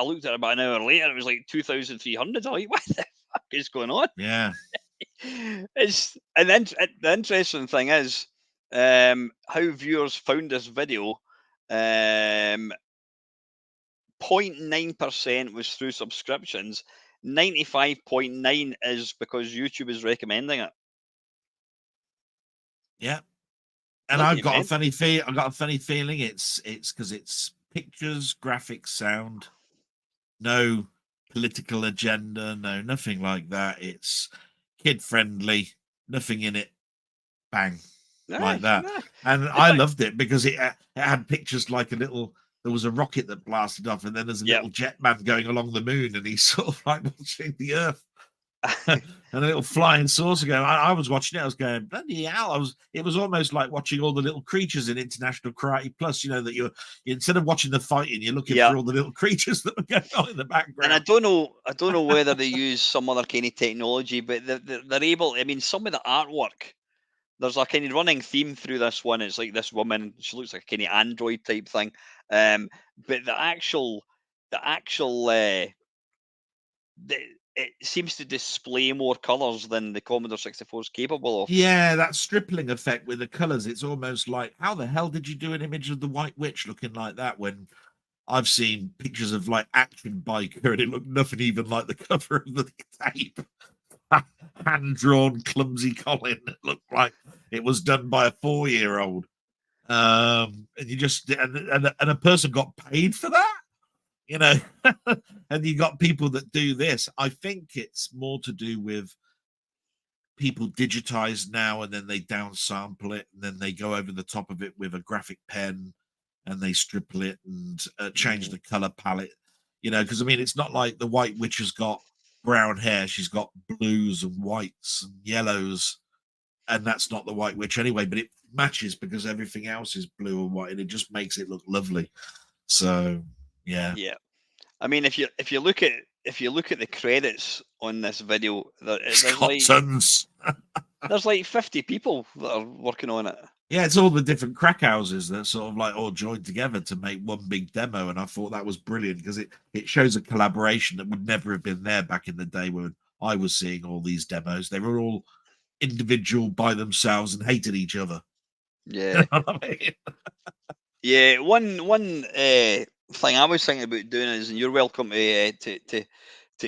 looked at it about an hour later. It was like 2,300. I'm like, what the fuck is going on? Yeah. And then the interesting thing is how viewers found this video. 0.9% was through subscriptions. 95.9 is because YouTube is recommending it. Yeah. And I've got a funny feeling it's because it's pictures, graphics, sound, no political agenda, no nothing like that. It's kid friendly, nothing in it, bang, like that. And I loved it because it had pictures like there was a rocket that blasted off, and then there's a little jet man going along the moon, and he's sort of like watching the Earth and a little flying saucer going. I was watching it. I was going, bloody hell! It was almost like watching all the little creatures in International Karate Plus. You know that you're instead of watching the fighting, you're looking Yeah. for all the little creatures that were going on in the And background. I don't know whether they use some other kind of technology, but they're able. I mean, some of the artwork. There's a kind of running theme through this one. It's like this woman. She looks like a kind of android type thing. But the actual it seems to display more colours than the Commodore 64 is capable of. Yeah, that stripling effect with the colors. It's almost like, how the hell did you do an image of the White Witch looking like that when I've seen pictures of like Action Biker and it looked nothing even like the cover of the tape. Hand drawn, clumsy Colin. It looked like it was done by a 4-year-old. And you just and a person got paid for that, you know. And you got people that do this. I think it's more to do with people digitize now and then they downsample it and then they go over the top of it with a graphic pen and they stripple it and change the color palette, you know, because I mean it's not like the White Witch has got brown hair. She's got blues and whites and yellows, and that's not the White Witch anyway, but it matches because everything else is blue and white and it just makes it look lovely. So yeah. I mean, if you look at the credits on this video, there's like 50 people that are working on it. Yeah, it's all the different crack houses that sort of like all joined together to make one big demo, and I thought that was brilliant because it shows a collaboration that would never have been there back in the day when I was seeing all these demos. They were all individual by themselves and hated each other. Yeah. You know what I mean? Yeah, one thing I was thinking about doing is, and you're welcome to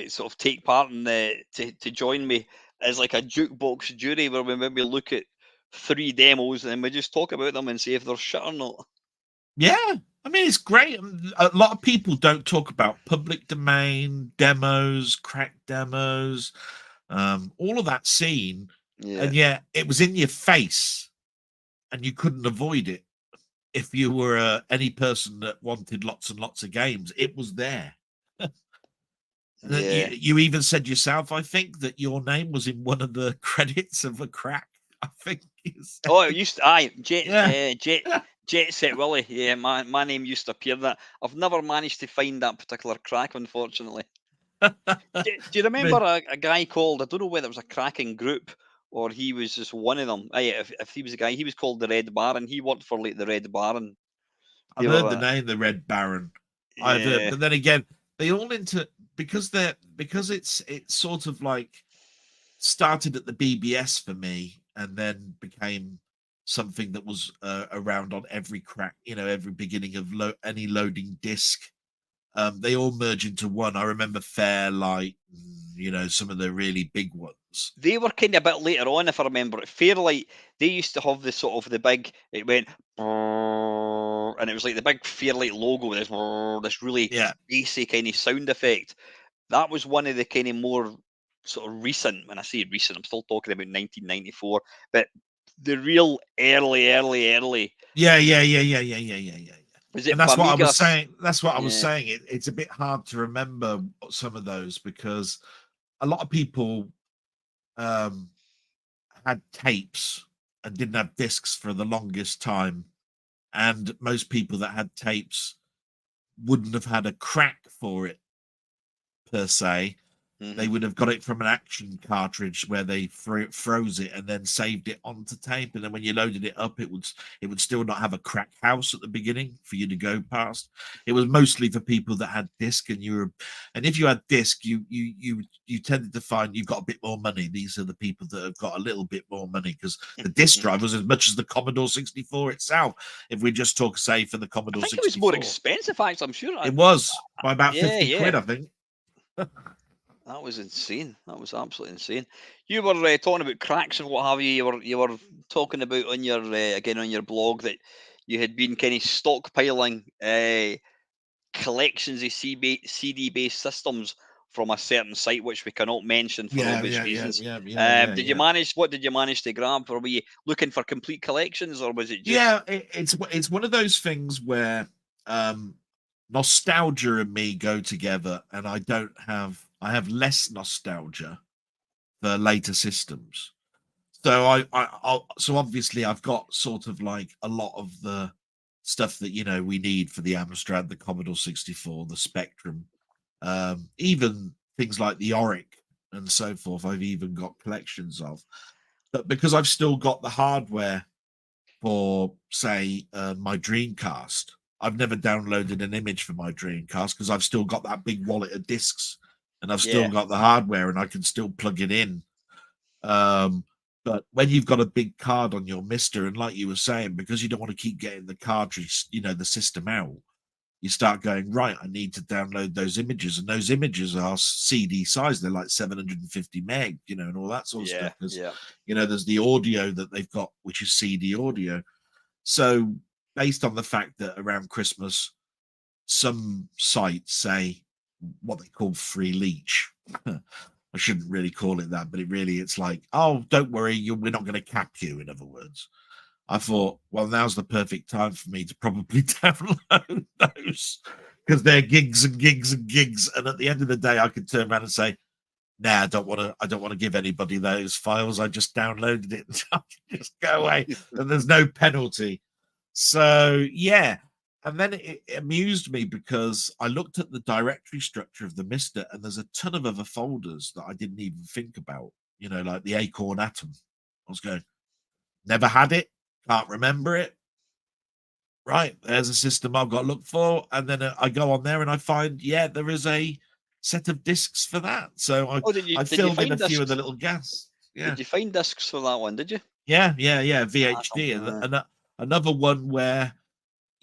sort of take part in to join me as like a jukebox jury where we maybe look at 3 demos and then we just talk about them and see if they're shit or not. Yeah, I mean it's great. A lot of people don't talk about public domain demos, crack demos, all of that scene, and yet it was in your face, and you couldn't avoid it. If you were any person that wanted lots and lots of games, it was there. Yeah. You even said yourself, I think, that your name was in one of the credits of a crack. I think you said. Oh, it used to, Yeah. Jet Set Willie. Yeah, my name used to appear that. I've never managed to find that particular crack, unfortunately. Do you remember a guy called, I don't know whether it was a cracking group or he was just one of them. If he was a guy, he was called the Red Baron. He worked for like the Red Baron. I've heard the name, the Red Baron. I've heard, but then again, they all because it's sort of like started at the BBS for me and then became something that was around on every crack, you know, every beginning of any loading disc. They all merge into one. I remember Fairlight, you know, some of the really big ones. They were kind of a bit later on, if I remember it. Fairlight, they used to have the sort of the big, it went, and it was like the big Fairlight logo, this really bassy kind of sound effect. That was one of the kind of more sort of recent, when I say recent, I'm still talking about 1994, but the real early. Yeah. Was it And that's what I was Famicom? saying. That's what I was saying. It's a bit hard to remember some of those because a lot of people had tapes and didn't have discs for the longest time. And most people that had tapes wouldn't have had a crack for it per se. They would have got it from an action cartridge where they froze it and then saved it onto tape. And then when you loaded it up, it would still not have a crack house at the beginning for you to go past. It was mostly for people that had disc, and if you had disc, you tended to find you've got a bit more money. These are the people that have got a little bit more money because the disc drive was as much as the Commodore 64 itself. If we just talk, say, for the Commodore 64, I think it was more expensive, actually. I'm sure it was by about 50 quid, I think. That was insane. That was absolutely insane. You were talking about cracks and what have you. You were talking about on your again on your blog that you had been kind of stockpiling collections of CD-based systems from a certain site, which we cannot mention for obvious reasons. Did you manage? What did you manage to grab? Were you looking for complete collections, or was it just? Yeah, it's one of those things where nostalgia and me go together, and I have less nostalgia for later systems. So so obviously I've got sort of like a lot of the stuff that we need for the Amstrad, the Commodore 64, the Spectrum, even things like the Oric and so forth. I've even got collections of, but because I've still got the hardware for, say, my Dreamcast, I've never downloaded an image for my Dreamcast because I've still got that big wallet of discs, and I've still got the hardware, and I can still plug it in. But when you've got a big card on your Mister, and like you were saying, because you don't want to keep getting the cartridge, the system out, you start going, right, I need to download those images, and those images are CD size. They're like 750 meg, and all that sort of stuff. Because, there's the audio that they've got, which is CD audio. So based on the fact that around Christmas, some sites say what they call free leech. I shouldn't really call it that, but it's like, oh, don't worry, we're not going to cap you, in other words. I thought, well, now's the perfect time for me to probably download those, because they're gigs and gigs and gigs. And at the end of the day, I could turn around and say, nah, I don't want to give anybody those files. I just downloaded it and I can just go away, and there's no penalty. So yeah. And then it amused me because I looked at the directory structure of the Mister, and there's a ton of other folders that I didn't even think about, like the Acorn Atom. I was going, never had it, can't remember it. Right, there's a system I've got to look for. And then I go on there and I find, there is a set of discs for that. So I filled in a few of the little gaps. Yeah. Did you find discs for that one? Did you? Yeah, VHD. And another one where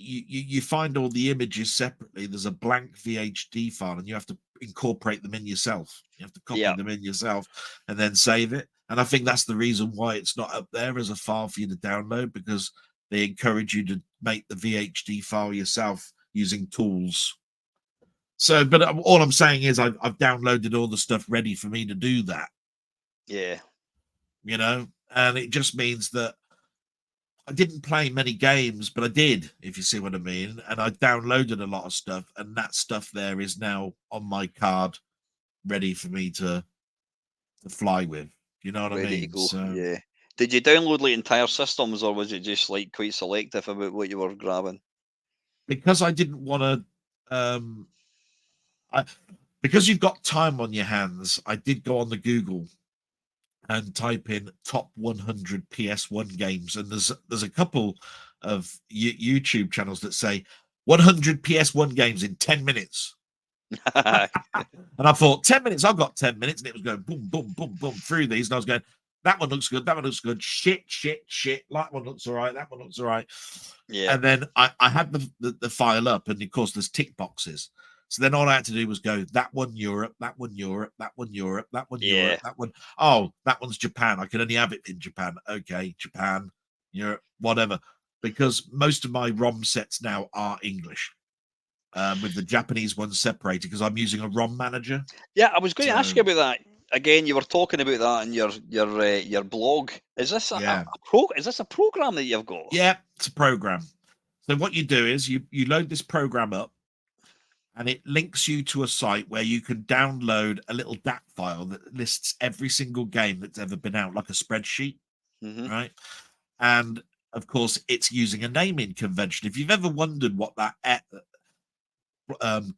you find all the images separately. There's a blank VHD file, and you have to incorporate them in yourself. You have to copy them in yourself and then save it. And I think that's the reason why it's not up there as a file for you to download, because they encourage you to make the VHD file yourself using tools. So, but all I'm saying is I've downloaded all the stuff ready for me to do that. Yeah. And it just means that I didn't play many games, but I did, if you see what I mean. And I downloaded a lot of stuff, and that stuff there is now on my card, ready for me to fly with. You know what I mean? So, yeah. Did you download like entire systems, or was it just like quite selective about what you were grabbing? Because I didn't want to, because you've got time on your hands, I did go on the Google and type in top 100 PS1 games, and there's a couple of YouTube channels that say 100 PS1 games in 10 minutes. And I thought, 10 minutes, I've got 10 minutes, and it was going boom, boom, boom, boom through these, and I was going, that one looks good, that one looks good, shit, that one looks all right, that one looks all right. Yeah. And then I had the file up, and of course there's tick boxes. So then all I had to do was go, that one Europe, that one Europe, that one Europe, that one Europe, that one. Oh, that one's Japan. I can only have it in Japan. Okay, Japan, Europe, whatever. Because most of my ROM sets now are English, with the Japanese ones separated, because I'm using a ROM manager. Yeah, I was going to ask you about that. Again, you were talking about that in your blog. Is this is this a program that you've got? Yeah, it's a program. So what you do is you load this program up, and it links you to a site where you can download a little DAT file that lists every single game that's ever been out, like a spreadsheet, right? And of course, it's using a naming convention. If you've ever wondered what that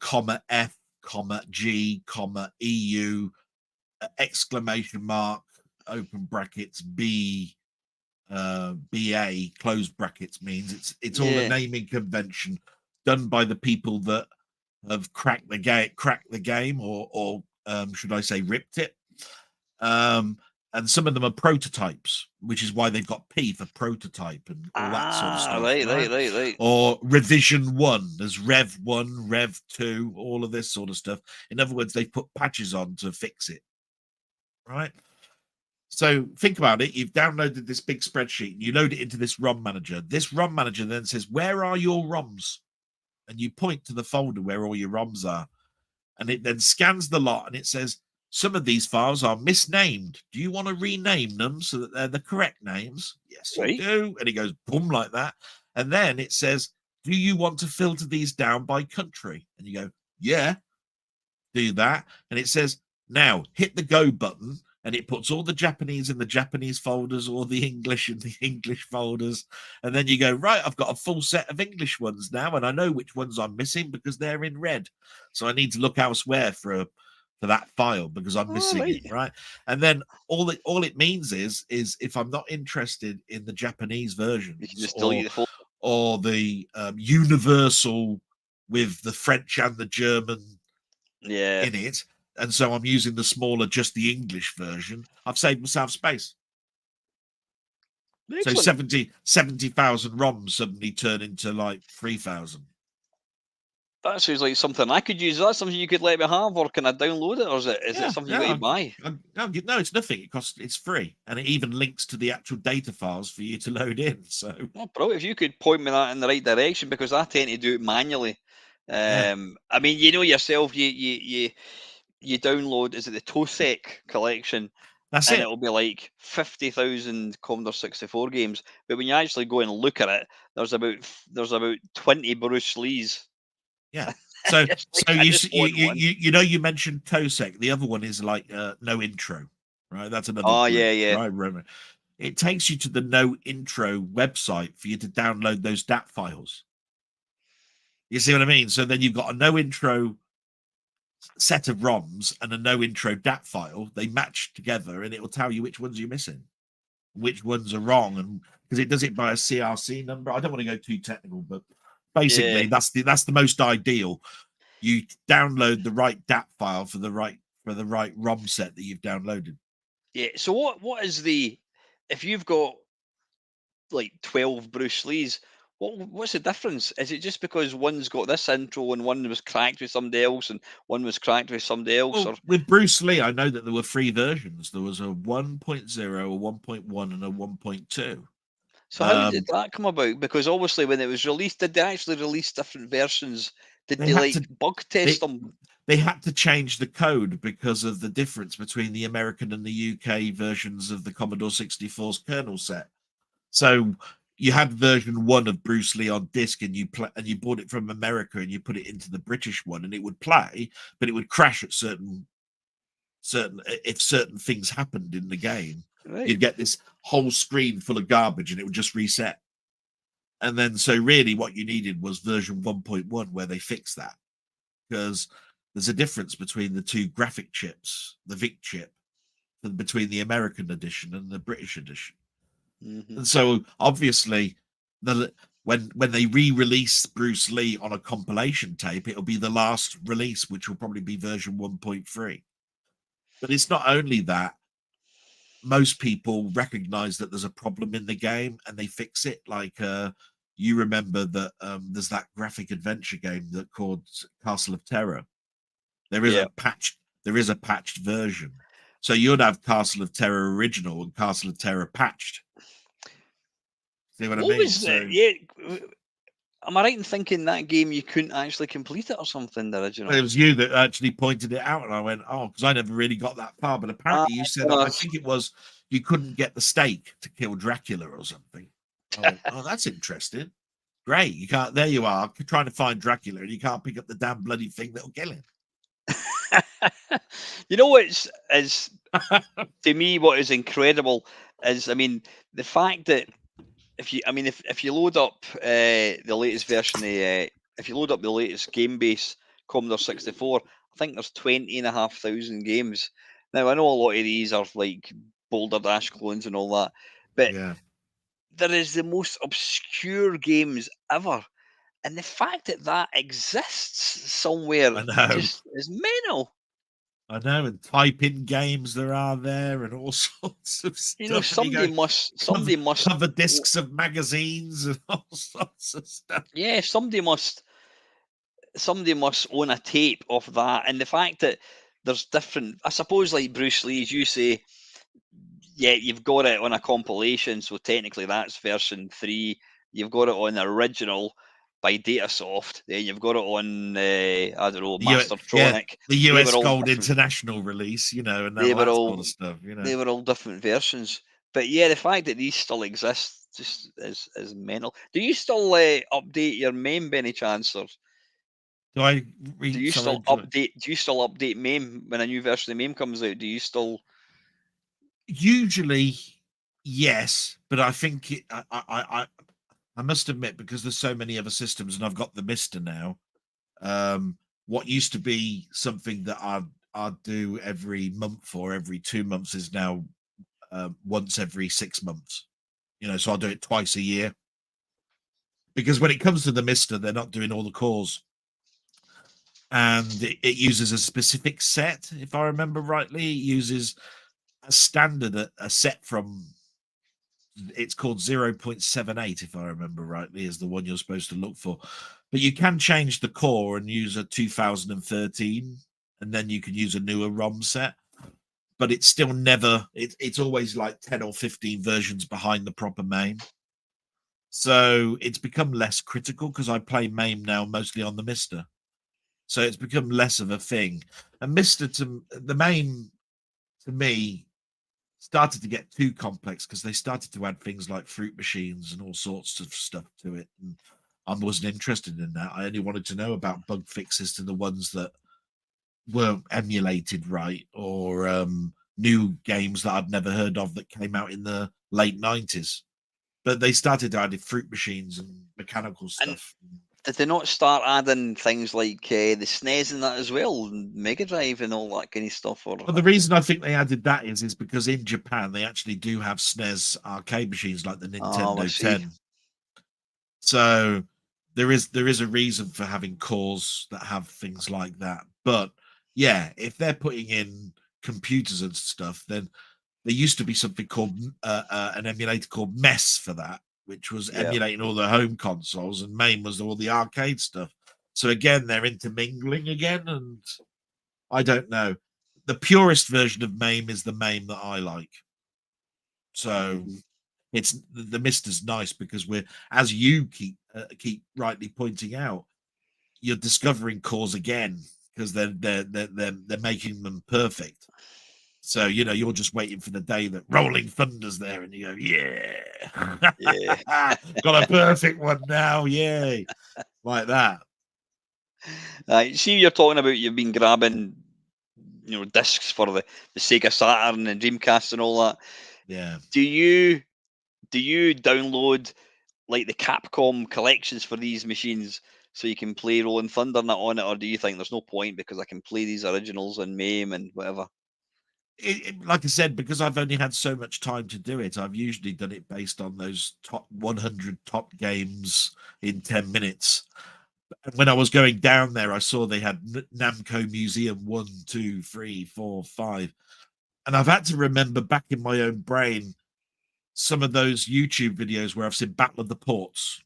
comma F, comma G, comma EU, exclamation mark, open brackets, B, BA, close brackets means, it's all a naming convention done by the people that have cracked the game, or should I say ripped it. And some of them are prototypes, which is why they've got P for prototype and all that sort of stuff. Right. Or revision 1, there's Rev 1, Rev 2, all of this sort of stuff. In other words, they've put patches on to fix it. Right? So think about it. You've downloaded this big spreadsheet, and you load it into this ROM manager. This ROM manager then says, where are your ROMs? And you point to the folder where all your ROMs are. And it then scans the lot, and it says, some of these files are misnamed. Do you want to rename them so that they're the correct names? Yes, you do. And it goes boom like that. And then it says, do you want to filter these down by country? And you go, yeah, do that. And it says, now hit the go button and it puts all the Japanese in the Japanese folders, or the English in the English folders. And then you go, right, I've got a full set of English ones now, and I know which ones I'm missing because they're in red. So I need to look elsewhere for that file because I'm missing it, right? And then all it means is if I'm not interested in the Japanese versions, or the universal with the French and the German in it, and so I'm using the smaller, just the English version, I've saved myself space. Excellent. So 70,000 ROMs suddenly turn into like 3,000. That sounds like something I could use. Is that something you could let me have, or can I download it, or is it something you got to buy? No, it's nothing. It's free, and it even links to the actual data files for you to load in. So, bro, if you could point me that in the right direction, because I tend to do it manually. I mean, you know yourself, you download, is it the Tosec collection? That's and it. It'll be like 50,000 Commodore 64 games. But when you actually go and look at it, there's about 20 Bruce Lees. Yeah. So you know, you mentioned Tosec. The other one is like no intro, right? That's another group, yeah. Right? Remember, it takes you to the no intro website for you to download those DAT files. You see what I mean? So then you've got a no intro set of ROMs and a no intro DAT file. They match together, and it will tell you which ones you're missing, which ones are wrong, and because it does it by a CRC number. I don't want to go too technical, but basically that's the most ideal. You download the right DAT file for the right ROM set that you've downloaded. Yeah. So what is if you've got like 12 Bruce Lees, what's the difference? Is it just because one's got this intro and one was cracked with somebody else and one was cracked with somebody else? Well, with Bruce Lee, I know that there were 3 versions. There was a 1.0, a 1.1, and a 1.2. So how did that come about? Because obviously when it was released, did they actually release different versions? Did they like bug test them? They had to change the code because of the difference between the American and the UK versions of the Commodore 64's kernel set. So you had version 1 of Bruce Lee on disc, and you bought it from America, and you put it into the British one, and it would play, but it would crash at certain if certain things happened in the game. Right. You'd get this whole screen full of garbage, and it would just reset. And then, so really, what you needed was version 1.1, where they fixed that, because there's a difference between the 2 graphic chips, the VIC chip, between the American edition and the British edition. Mm-hmm. And so obviously, when they re-release Bruce Lee on a compilation tape, it'll be the last release, which will probably be version 1.3. But it's not only that. Most people recognize that there's a problem in the game and they fix it. Like you remember that there's that graphic adventure game that called Castle of Terror. There is a patched version. So you'd have Castle of Terror original and Castle of Terror patched. See what I mean? Am I right in thinking that game you couldn't actually complete it or something, the original? It was you that actually pointed it out, and I went, oh, because I never really got that far. But apparently you said, I think it was, you couldn't get the stake to kill Dracula or something. I went, oh, that's interesting. Great. You can't, there you are, trying to find Dracula, and you can't pick up the damn bloody thing that'll kill him. You know what is to me, what is incredible is, I mean, the fact that if you load up the latest version, if you load up the latest game base Commodore 64, I think there's 20,500 games. Now I know a lot of these are like Boulder Dash clones and all that, but there is the most obscure games ever, and the fact that exists somewhere just is mental. I know, and type-in games there are there, and all sorts of stuff. You know, somebody must cover discs of magazines and all sorts of stuff. Yeah, somebody must own a tape of that, and the fact that there's different. I suppose, like Bruce Lee, as you say, yeah, you've got it on a compilation, so technically that's version 3. You've got it on the original by Datasoft, then you've got it on I don't know, Mastertronic. The US Gold International release, you know, and that sort of stuff, you know. They were all different versions. But yeah, the fact that these still exist just is mental. Do you still update your MAME by any chance, or do you still update MAME when a new version of MAME comes out? Do you still Usually, yes, but I think I must admit, because there's so many other systems, and I've got the Mister now. What used to be something that I'd do every month or every 2 months is now once every 6 months. So I'll do it twice a year. Because when it comes to the Mister, they're not doing all the cores. And it uses a specific set, if I remember rightly. It uses a standard, a set from, it's called 0.78, if I remember rightly, is the one you're supposed to look for. But you can change the core and use a 2013, and then you can use a newer ROM set. But it's still never, it's always like 10 or 15 versions behind the proper MAME. So it's become less critical because I play MAME now mostly on the Mister. So it's become less of a thing. And the MAME, to me, started to get too complex because they started to add things like fruit machines and all sorts of stuff to it. And I wasn't interested in that. I only wanted to know about bug fixes to the ones that were emulated right, or new games that I'd never heard of that came out in the late 90s. But they started to add fruit machines and mechanical stuff. Did they not start adding things like the SNES and that as well, and Mega Drive and all that kind of stuff? Or Well, the reason I think they added that is because in Japan they actually do have SNES arcade machines like the Nintendo 10. So there is a reason for having cores that have things like that. But yeah, if they're putting in computers and stuff, then there used to be something called an emulator called MESS for that, which was emulating all the home consoles, and MAME was all the arcade stuff. So again, they're intermingling again, and I don't know. The purest version of MAME is the MAME that I like. So it's the Mister's nice because we're, as you keep rightly pointing out, you're discovering cores again because they're making them perfect. So you're just waiting for the day that Rolling Thunder's there, and you go, yeah, got a perfect one now, yay, like that. See, you're talking about you've been grabbing, discs for the Sega Saturn and Dreamcast and all that. Yeah. Do you download like the Capcom collections for these machines so you can play Rolling Thunder on it, or do you think there's no point because I can play these originals and MAME and whatever? Like I said, because I've only had so much time to do it, I've usually done it based on those top 100 top games in 10 minutes. And when I was going down there, I saw they had Namco Museum 1, 2, 3, 4, 5. And I've had to remember back in my own brain some of those YouTube videos where I've seen Battle of the Ports.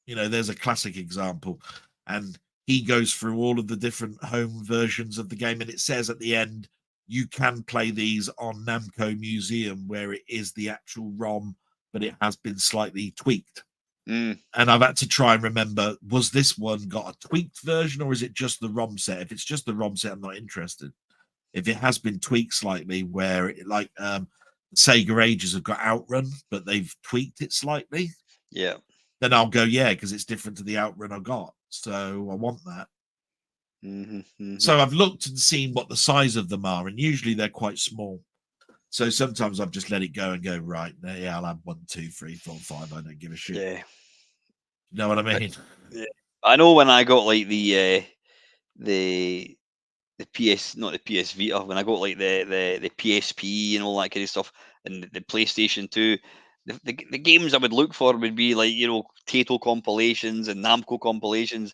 There's a classic example. And he goes through all of the different home versions of the game. And it says at the end, you can play these on Namco Museum, where it is the actual ROM, but it has been slightly tweaked. And I've had to try and remember, was this one got a tweaked version or is it just the ROM set? If it's just the ROM set, I'm not interested. If it has been tweaked slightly, where it, like Sega Ages have got Outrun, but they've tweaked it slightly, then I'll go, yeah, because it's different to the Outrun I got. So I want that. So I've looked and seen what the size of them are, and usually they're quite small. So sometimes I've just let it go and go, right, yeah, I'll have 1, 2, 3, 4, 5. I don't give a shit. Yeah. You know what I mean? Yeah. I know when I got like the PS, not the PS Vita, when I got like the PSP and all that kind of stuff, and the PlayStation 2, the games I would look for would be like, Taito compilations and Namco compilations,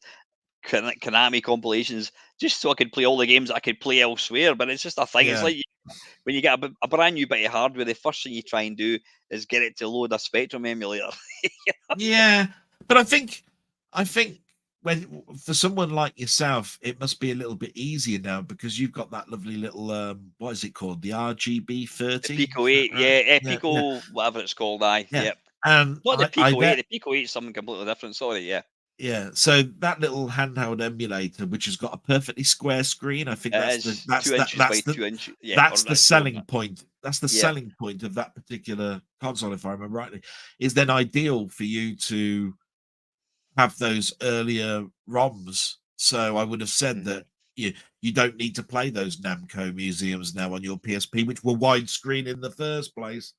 Konami compilations, just so I could play all the games I could play elsewhere. But it's just a thing. It's like when you get a brand new bit of hardware, the first thing you try and do is get it to load a Spectrum emulator. Yeah, but I think when, for someone like yourself, it must be a little bit easier now because you've got that lovely little what is it called, the RGB 30? The Pico 8, Pico, whatever it's called, yep. And not the Pico 8. The Pico 8 is something completely different. Sorry, yeah. So that little handheld emulator, which has got a perfectly square screen, I think that's 2 inches by 2 inches. Yeah, that's the selling point. That's the selling point of that particular console, if I remember rightly, is then ideal for you to have those earlier ROMs. So I would have said that, you don't need to play those Namco museums now on your PSP, which were widescreen in the first place.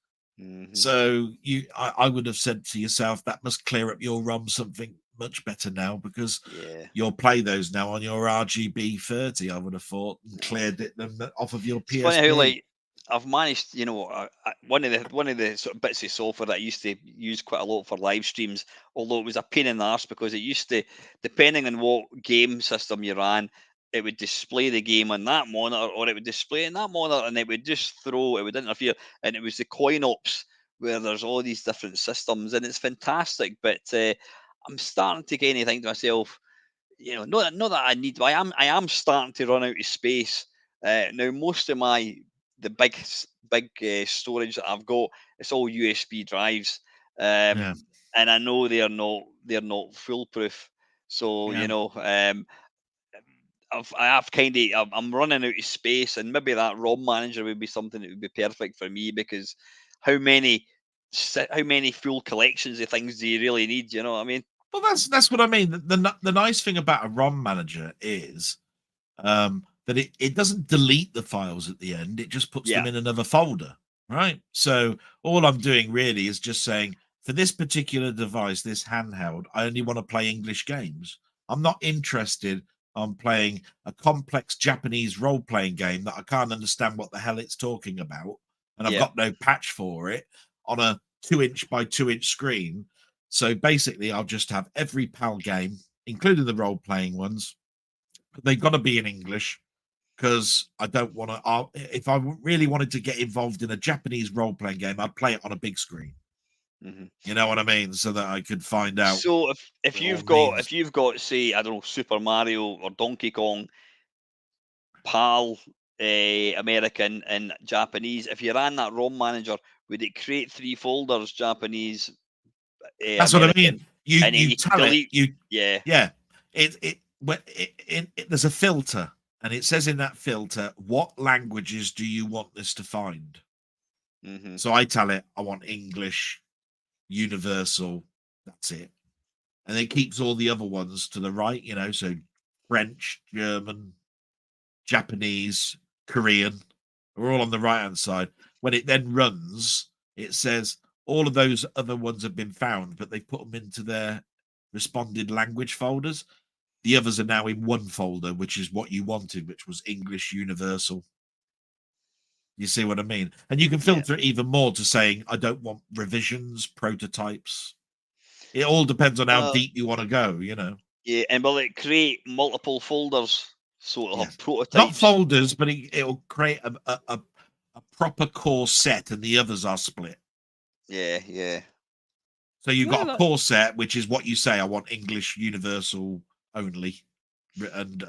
So I would have said to yourself, that must clear up your ROM something much better now, because you'll play those now on your RGB 30. I would have thought, and cleared them off of your It's PSP. funny how, like, I've managed, one of the sort of bits of software that I used to use quite a lot for live streams, although it was a pain in the arse, because it used to, depending on what game system you ran, it would display the game on that monitor, or it would display in that monitor, and it would it would interfere. And it was the coin ops, where there's all these different systems, and it's fantastic. But I'm starting to kind of think to myself, not that I need. I am starting to run out of space. Now, most of the big storage that I've got, it's all USB drives, Yeah. and I know they're not foolproof. So I'm running out of space, and maybe that ROM manager would be something that would be perfect for me, because how many full collections of things do you really need? You know what I mean? Well, that's what I mean. The nice thing about a ROM manager is that it doesn't delete the files at the end. It just puts them in another folder, right? So all I'm doing really is just saying, for this particular device, this handheld, I only want to play English games. I'm not interested on playing a complex Japanese role-playing game that I can't understand what the hell it's talking about, and I've got no patch for it on a 2-inch by 2-inch screen. So basically, I'll just have every PAL game, including the role-playing ones. They've got to be in English, because I don't want to. If I really wanted to get involved in a Japanese role-playing game, I'd play it on a big screen. You know what I mean? So that I could find out. So if you've got, say, I don't know, Super Mario or Donkey Kong, PAL, American and Japanese, if you ran that ROM manager, would it create 3 folders, Japanese, That's American, what I mean. You and then you tell it. yeah. There's a filter, and it says in that filter, what languages do you want this to find? So I tell it, I want English, universal. That's it. And it keeps all the other ones to the right, so French, German, Japanese, Korean are all on the right-hand side. When it then runs, it says all of those other ones have been found, but they put them into their responded language folders. The others are now in one folder, which is what you wanted, which was English universal. You see what I mean? And you can filter it even more to saying, I don't want revisions, prototypes. It all depends on how deep you want to go, Yeah, and will it create multiple folders? So it'll have prototypes. Not folders, but it'll create a proper core set, and the others are split. Yeah. So you've got a core set, which is what you say, I want English universal only, and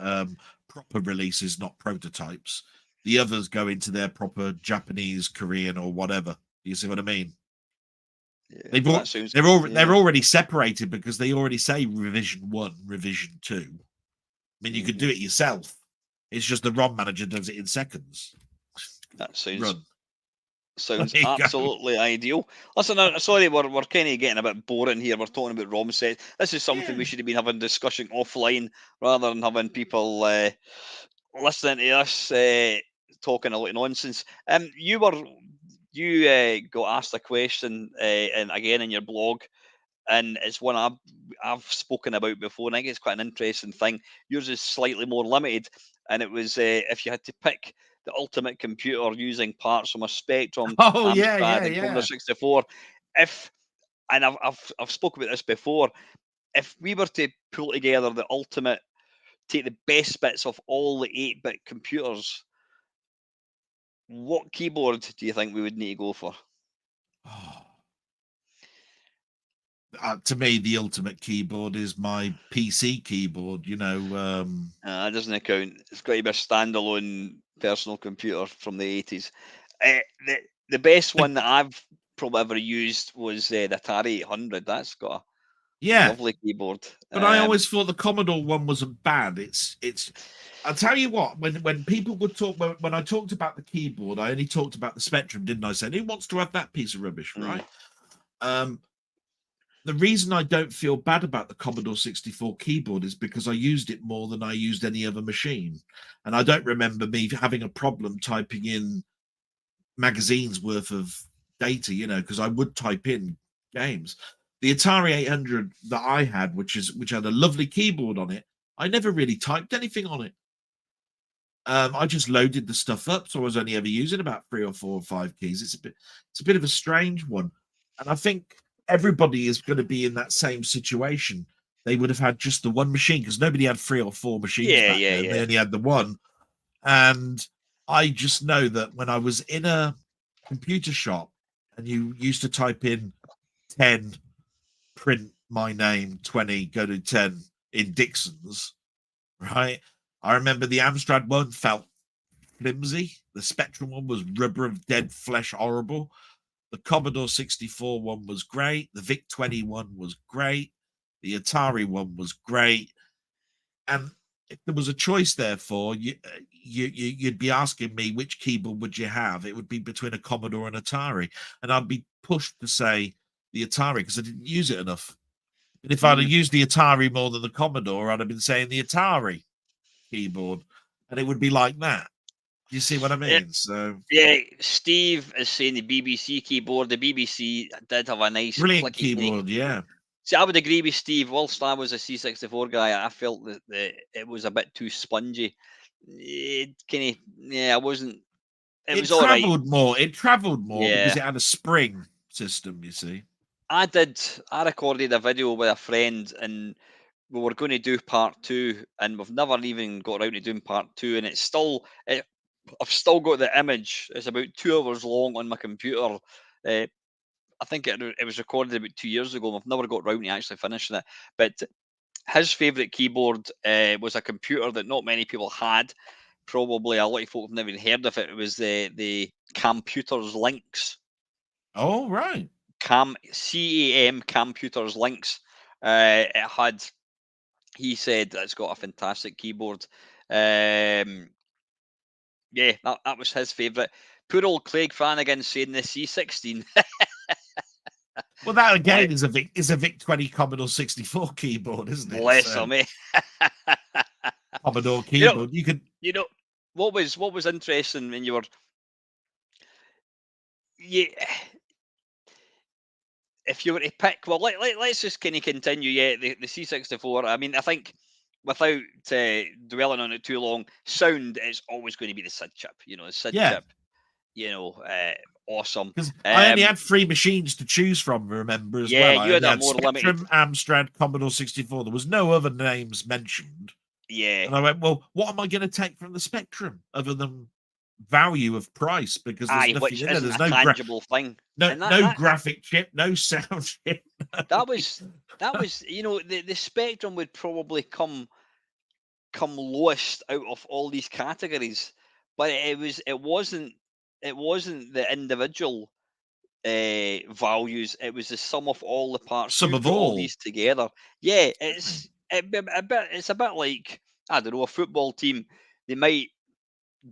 proper releases, not prototypes. The others go into their proper Japanese, Korean, or whatever. You see what I mean? Yeah, they're already separated, because they already say revision 1, revision 2. I mean, you could do it yourself. It's just the ROM manager does it in seconds. That sounds absolutely ideal. Listen, sorry, we're kind of getting a bit boring here. We're talking about ROM sets. This is something we should have been having discussion offline, rather than having people listening to us talking a lot of nonsense. You got asked a question, and again in your blog, and it's one I've spoken about before, and I think it's quite an interesting thing. Yours is slightly more limited, and it was if you had to pick the ultimate computer using parts from a Spectrum, Amstrad, and Commodore 64. And I've spoken about this before. If we were to pull together the ultimate, take the best bits of all the 8-bit computers, what keyboard do you think we would need to go for? To me, the ultimate keyboard is my PC keyboard. That doesn't count. It's got to be a standalone personal computer from the 80s. The best one that I've probably ever used was the Atari 800. That's got a lovely keyboard. But I always thought the Commodore one wasn't bad. It's. I'll tell you what. When people would talk, when I talked about the keyboard, I only talked about the Spectrum, didn't I? Say, who wants to have that piece of rubbish, right? the reason I don't feel bad about the Commodore 64 keyboard is because I used it more than I used any other machine. And I don't remember me having a problem typing in magazines worth of data, because I would type in games. The Atari 800 that I had, which had a lovely keyboard on it, I never really typed anything on it. I just loaded the stuff up, so I was only ever using about 3 or 4 or 5 keys. It's a bit of a strange one, and I think everybody is going to be in that same situation. They would have had just the one machine because nobody had 3 or 4 machines back then. They only had the one, and I just know that when I was in a computer shop and you used to type in 10, print my name, 20, go to 10 in Dixon's, right? I remember the Amstrad one felt flimsy. The Spectrum one was rubber of dead flesh, horrible. The Commodore 64 one was great. The VIC 20 one was great. The Atari one was great. And if there was a choice, therefore, you'd be asking me which keyboard would you have? It would be between a Commodore and Atari, and I'd be pushed to say the Atari because I didn't use it enough. And if I'd have used the Atari more than the Commodore, I'd have been saying the Atari keyboard, and it would be like that. You see what I mean? So yeah, Steve is saying the BBC keyboard. The BBC did have a nice brilliant clicky keyboard, yeah. See, I would agree with Steve. Whilst I was a C64 guy, I felt that it was a bit too spongy. It kind of, I wasn't. It was all right. It traveled more because Yeah. it had a spring system. You see, I recorded a video with a friend, and we were going to do part 2, and we've never even got around to doing part 2, and I've still got the image. It's about 2 hours long on my computer. I think it was recorded about 2 years ago. I've never got round to actually finishing it. But his favourite keyboard was a computer that not many people had. Probably a lot of folk have never even heard of it. It was the Computers Lynx. Oh right, CAM Computers Lynx. It had. He said that it's got a fantastic keyboard. Yeah, that was his favourite. Poor old Craig Flanagan saying the C16. well that again is a VIC 20 Commodore 64 keyboard, isn't it? Bless him, eh? Commodore keyboard. You know what was interesting when you were if you were to pick, well, let's just kind of continue. Yeah, the C64. I mean, I think without dwelling on it too long, sound is always going to be the SID chip. The SID chip. Awesome. Because I only had 3 machines to choose from. Remember as well. Yeah, you had a more Spectrum, limited. Amstrad, Commodore 64. There was no other names mentioned. Yeah. And I went, well, what am I going to take from the Spectrum other than value of price? Because there's nothing in there. There's no tangible thing. No graphic chip, no sound chip. That was the Spectrum would probably come lowest out of all these categories, but it wasn't the individual values. It was the sum of all the parts. Sum of all these together. Yeah, it's a bit like, I don't know, a football team. They might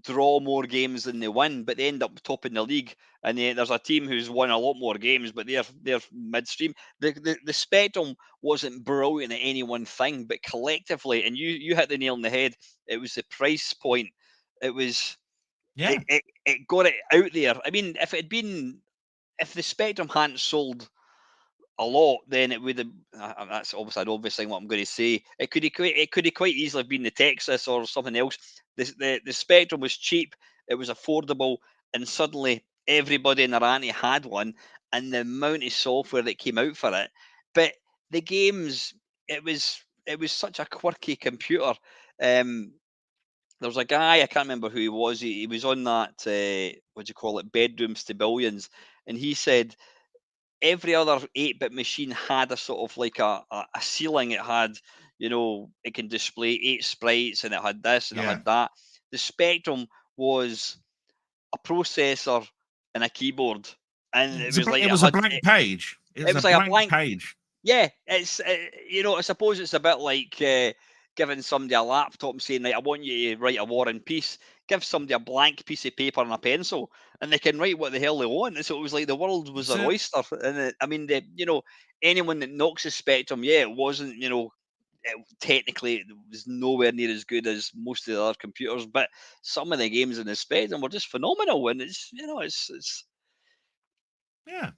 draw more games than they win, but they end up topping the league. And there's a team who's won a lot more games, but they're midstream. The Spectrum wasn't brilliant at any one thing, but collectively, and you hit the nail on the head. It was the price point. It was. Yeah. It got it out there. I mean, if the Spectrum hadn't sold a lot, then it would have. That's obviously an obvious thing what I'm going to say. It could have quite easily been the Texas or something else. The Spectrum was cheap. It was affordable, and suddenly everybody in their auntie had one, and the amount of software that came out for it. But the games, it was such a quirky computer. There was a guy, I can't remember who he was. He was on that what do you call it, Bedroom Stabbillions, and he said every other 8-bit machine had a sort of like a ceiling. It had, it can display 8 sprites, and it had this and it had that. The Spectrum was a processor and a keyboard, and it was a blank page. It was like a blank page. Yeah, it's I suppose it's a bit like giving somebody a laptop and saying, right, I want you to write a War and Peace. Give somebody a blank piece of paper and a pencil, and they can write what the hell they want. And so it was like the world was their So, oyster. And I mean, anyone that knocks the Spectrum, yeah, it wasn't, technically it was nowhere near as good as most of the other computers, but some of the games in the Spectrum were just phenomenal. And it's yeah,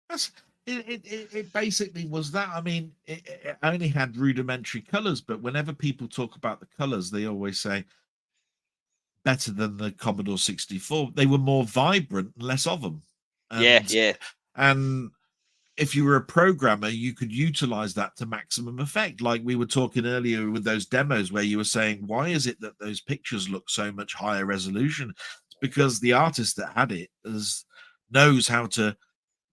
that's it basically was that. I mean, it only had rudimentary colors, but whenever people talk about the colors, they always say better than the Commodore 64. They were more vibrant and less of them. yeah, And yeah. and if you were a programmer, you could utilize that to maximum effect. Like we were talking earlier with those demos where you were saying, why is it that those pictures look so much higher resolution? It's because the artist that had it knows how to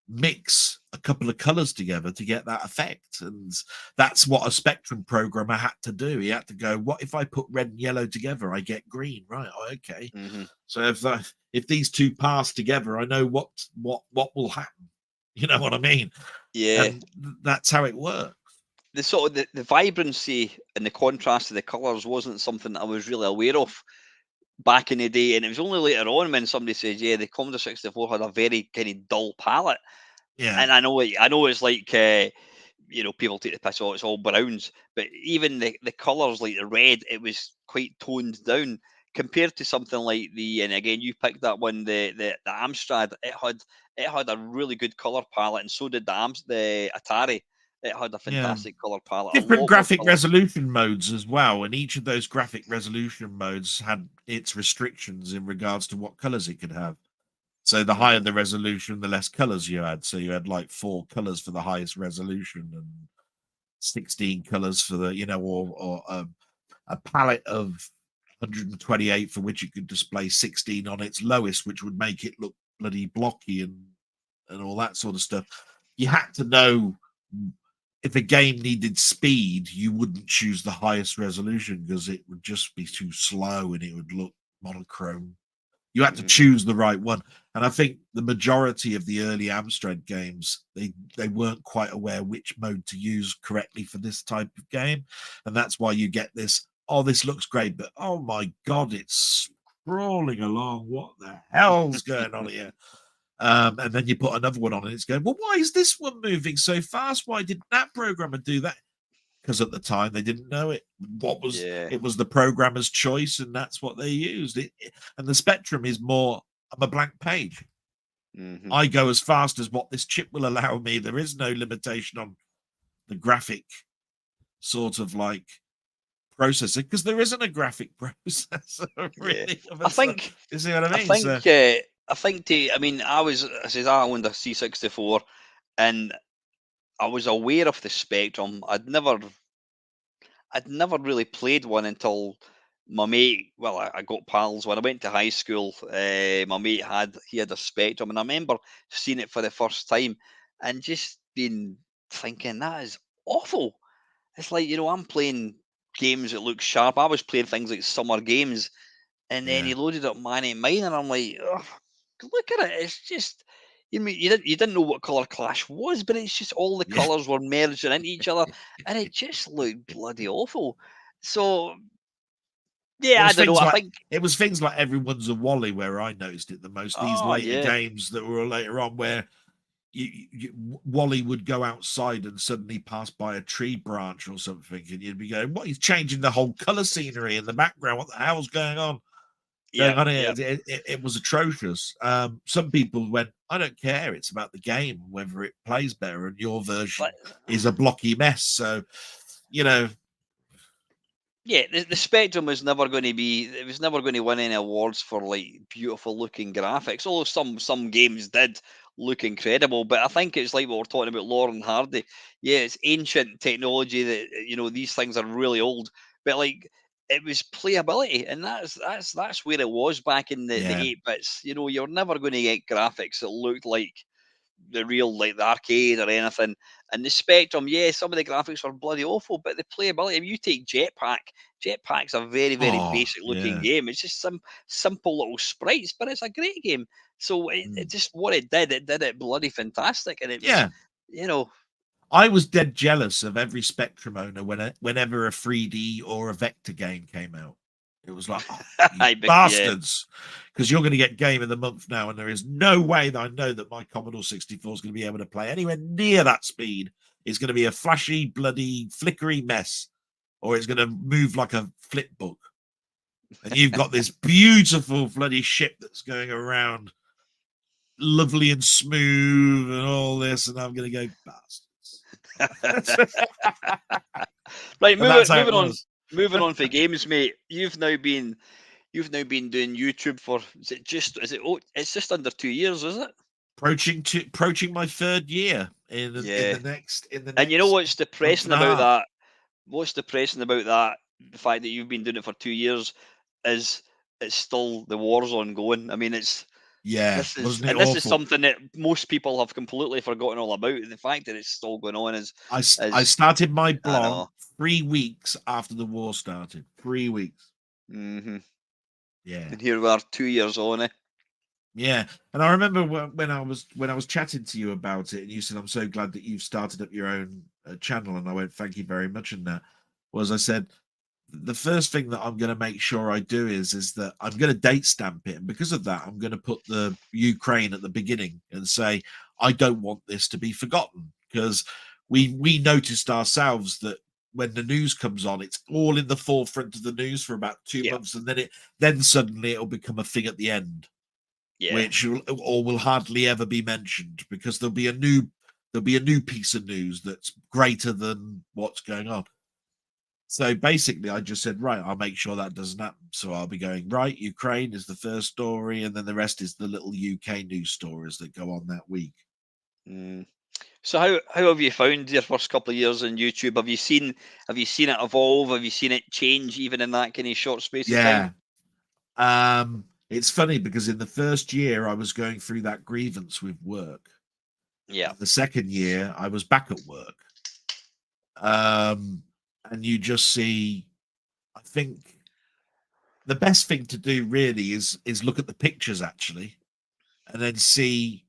mix a couple of colors together to get that effect. And that's what a Spectrum programmer had to do. He had to go, what if I put red and yellow together? I get green, right? Okay. Mm-hmm. So if these two pass together, I know what will happen. You know what I mean? Yeah. And that's how it works. The sort of the vibrancy and the contrast of the colours wasn't something that I was really aware of back in the day, and it was only later on when somebody said, "Yeah, the Commodore 64 had a very kind of dull palette." Yeah, And I know it's like people take the piss. Oh, it's all browns, but even the colours, like the red, it was quite toned down compared to something like and again you picked that one, the Amstrad. It had a really good colour palette, and so did the Atari. It had a yeah. fantastic colour palette, a Different lot more graphic colour. resolution modes as well, and each of those graphic resolution modes had its restrictions in regards to what colors it could have. So the higher Mhm. the resolution, the less colors you had. So you had like 4 colors for the highest resolution and 16 colors for the, or a palette of 128 for which it could display 16 on its lowest, which would make it look bloody blocky and all that sort of stuff. You had to know if a game needed speed, you wouldn't choose the highest resolution because it would just be too slow and it would look monochrome. You had to Mhm. choose the right one. And I think the majority of the early Amstrad games, they weren't quite aware which mode to use correctly for this type of game. And that's why you get this, oh, this looks great, but oh my God, it's crawling along. What the hell's going on here? And then you put another one on and it's going, well, why is this one moving so fast? Why didn't that programmer do that? Because at the time they didn't know it. Yeah. It was the programmer's choice, and that's what they used. And the Spectrum is more, I'm a blank page. Mhm. I go as fast as what this chip will allow me. There is no limitation on the graphic sort of like processor because there isn't a graphic processor Yeah. really. I think. You see what I I mean? think. So I think. I mean, I owned a C64, and I was aware of the Spectrum. I'd never really played one until my mate. Well, I got pals when I went to high school. My mate had a Spectrum, and I remember seeing it for the first time and just being thinking that is awful. It's like I'm playing games that look sharp. I was playing things like summer games, and then yeah, he loaded up Mine, and I'm like, "Ugh, look at it. It's just." You didn't know what color clash was, but it's just all the yeah. colors were merging into each other, and it just looked bloody awful. So It yeah, I was don't know. things I like think. Everyone's a Wally where I noticed it the most. These Oh later yeah, games that were later on where Wally would go outside and suddenly pass by a tree branch or something, and you'd be going, "What? He's changing the whole color scenery in the background. What the hell's going on? yeah, Here?" yeah. It was atrocious. Some people went, "I don't care. It's about the game, whether it plays better, and your version But is a blocky mess." So, you know, yeah, the Spectrum was never going to be. It was never going to win any awards for like beautiful looking graphics. Although some games did look incredible, but I think it's like what we're talking about, Lauren Hardy. Yeah, it's ancient technology that these things are really old, but like it was playability, and that's where it was back in the yeah, 8 bits. You're never going to get graphics that looked like the real, like the arcade or anything. And the Spectrum, yeah, some of the graphics were bloody awful, but the playability. If you take Jetpack's a very, very oh basic looking yeah, game. It's just some simple little sprites, but it's a great game. So it mm. just what it did it bloody fantastic, and it was, Yeah. you know, I was dead jealous of every Spectrum owner whenever a 3D or a Vector game came out. It was like, oh, you Yeah. bastards, because you're going to get Game of the Month now, and there is no way that I know that my Commodore 64 is going to be able to play anywhere near that speed. It's going to be a flashy, bloody, flickery mess, or it's going to move like a flip book. And you've got this beautiful bloody ship that's going around, lovely and smooth, and all this, and I'm going to go bastards. Right, But that's how it moving on. was. Moving on for games, mate. You've now been doing YouTube for it's just under 2 years, is it? Approaching my third year in Yeah. the next And you know what's month depressing and a about half. that? What's depressing about that? The fact that you've been doing it for 2 years is it's still the war's ongoing. I mean, Yeah, wasn't it this is awful? something that most people have completely forgotten all about. The fact that it's still going on I is started my I blog know. 3 weeks after the war started. 3 weeks. Hmm. Yeah, And here we are, 2 years on it. yeah. And I remember when I was chatting to you about it, and you said, "I'm so glad that you've started up your own channel," and I went, "Thank you very much." And that was, I said, the first thing that I'm going to make sure I do is that I'm going to date stamp it, and because of that, I'm going to put the Ukraine at the beginning and say I don't want this to be forgotten, because we noticed ourselves that when the news comes on, it's all in the forefront of the news for about two Yeah, months, and then suddenly it'll become a thing at the end, yeah. which will hardly ever be mentioned, because there'll be a new piece of news that's greater than what's going on. So basically, I just said, right, I'll make sure that doesn't happen. So I'll be going, right, Ukraine is the first story, and then the rest is the little UK news stories that go on that week. Mm. So how have you found your first couple of years on YouTube? Have you seen it evolve? Have you seen it change even in that kind of short space of time? Yeah. It's funny because in the first year, I was going through that grievance with work. Yeah. And the second year, I was back at work. Um, and you just see, I think the best thing to do really is look at the pictures actually, and then see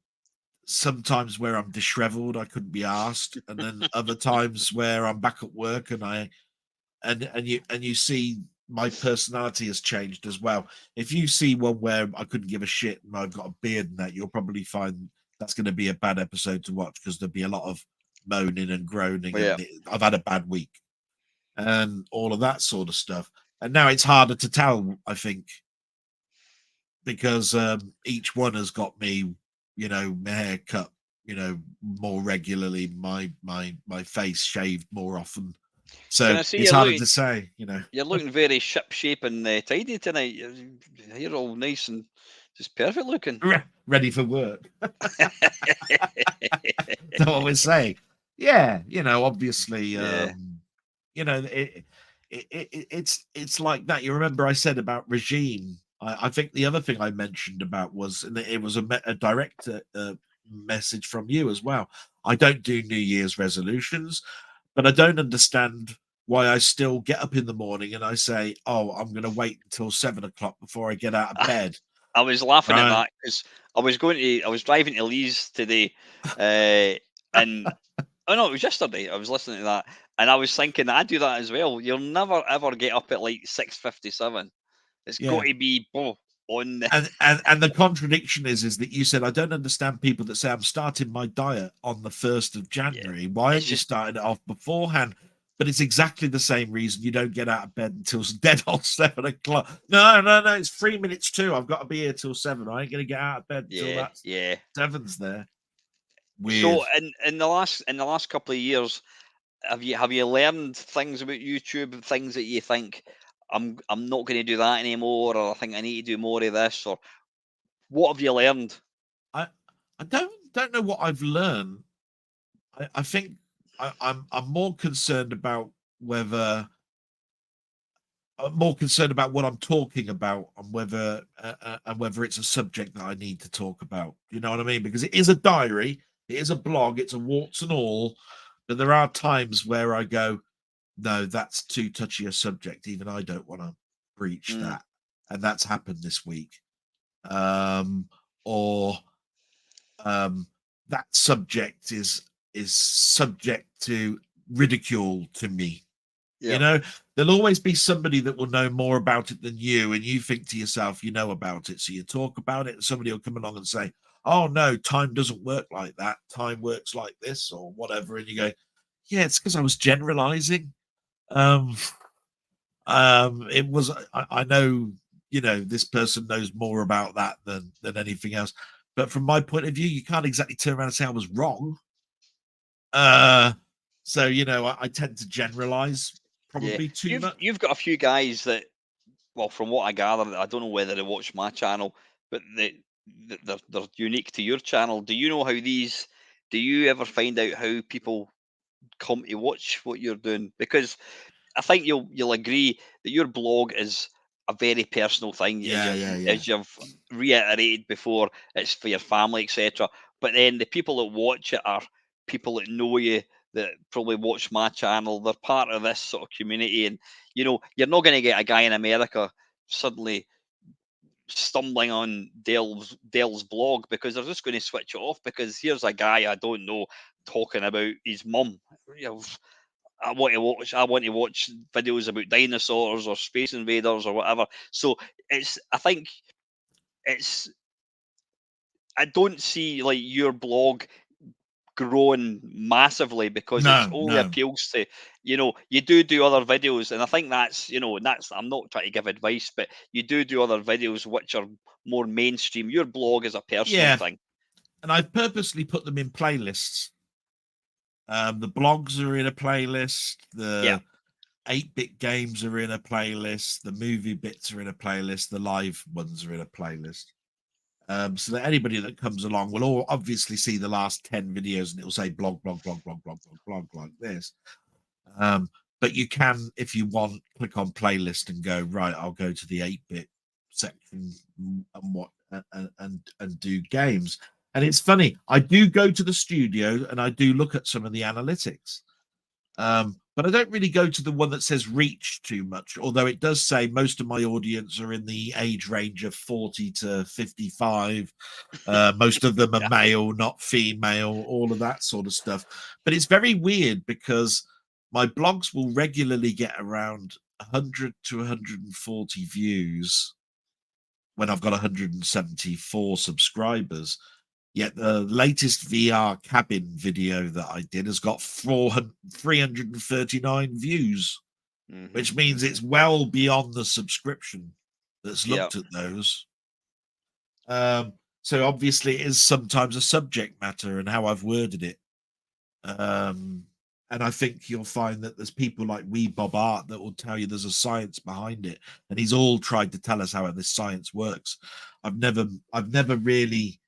sometimes where I'm disheveled, I couldn't be asked, and then other times where I'm back at work and you see my personality has changed as well. If you see one where I couldn't give a shit and I've got a beard and that, you'll probably find that's going to be a bad episode to watch, because there'll be a lot of moaning and groaning, Yeah. and I've had a bad week and all of that sort of stuff. And now it's harder to tell, I think, because each one has got me, my hair cut, more regularly, my face shaved more often. Can So I say it's harder to say. you're looking very ship shape and tidy tonight. You're all nice and just perfect looking. Ready for work. That's what we're saying. Yeah, obviously, Yeah. it's like that. You remember I said about regime. I think the other thing I mentioned about was, and it was a direct message from you as well. I don't do New Year's resolutions, but I don't understand why I still get up in the morning and I say, "Oh, I'm going to wait until 7 o'clock before I get out of bed." I was laughing at Right? that because I was driving to Leeds today, and oh no, it was yesterday. I was listening to that, and I was thinking I do that as well. You'll never ever get up at like 6:57. It's got Yeah. to be on the And the contradiction is that you said, I don't understand people that say I'm starting my diet on the 1st of yeah. January. Why It's aren't you just starting it off beforehand? But it's exactly the same reason you don't get out of bed until dead on 7 o'clock. No, it's 3 minutes too. I've got to be here till 7. I ain't gonna get out of bed until yeah, that yeah. seven's there. Weird. So in the last couple of years, have you learned things about YouTube, things that you think I'm not going to do that anymore, or I think I need to do more of this, or what have you learned? I I don't know what I've learned. I think I'm more concerned about whether I'm more concerned about what I'm talking about, and whether it's a subject that I need to talk about. You know what I mean? Because it is a diary, it is a blog, it's a warts and all, but there are times where I go, no, that's too touchy a subject. Even I don't want to breach Mm, that, and that's happened this week. Or that subject is subject to ridicule to me. Yeah. You know, there'll always be somebody that will know more about it than you, and you think to yourself, you know about it, so you talk about it, and somebody will come along and say, "Oh no, time doesn't work like that. Time works like this, or whatever," and you go, "Yeah, it's because I was generalizing." Um, it was. I know, you know, this person knows more about that than anything else, but from my point of view, you can't exactly turn around and say I was wrong. So you know, I tend to generalize Yeah. probably too much. You've got a few guys that, well, from what I gather, I don't know whether they watch my channel, but they're unique to your channel. Do you know how these? Do you ever find out how people come to watch what you're doing? Because I think you'll agree that your blog is a very personal thing, Yeah, yeah, yeah. as you've reiterated before. It's for your family, etc. But then the people that watch it are people that know you, that probably watch my channel. They're part of this sort of community, and you're not going to get a guy in America suddenly stumbling on Dell's blog because they're just going to switch it off because here's a guy I don't know talking about his mum. You know, I want to watch videos about dinosaurs or space invaders or whatever. So I think it's I don't see like your blog growing massively because it's No, only no. appeals to, you do other videos, and I think that's, and that's, I'm not trying to give advice, but you do other videos which are more mainstream. Your blog is a personal Yeah, thing. and I purposely put them in playlists. The blogs are in a playlist. Yeah. The 8-bit games are in a playlist. The movie bits are in a playlist. The live ones are in a playlist. So that anybody that comes along will all obviously see the last 10 videos and it will say blog, blog, blog, blog, blog, blog, blog, like this. But you can, if you want, click on playlist and go, right, I'll go to the 8-bit section and what and do games. And it's funny, I do go to the studio and I do look at some of the analytics. But I don't really go to the one that says reach too much, although it does say most of my audience are in the age range of 40 to 55. Most of them are Yeah. male, not female, all of that sort of stuff. But it's very weird because my blogs will regularly get around 100 to 140 views when I've got 174 subscribers. Yet the latest VR cabin video that I did has got 339 views, which means it's well beyond the subscription that's Yeah. looked at those. So obviously it is sometimes a subject matter and how I've worded it. And I think you'll find that there's people like Wee Bob Art that will tell you there's a science behind it, and he's all tried to tell us how this science works. I've never really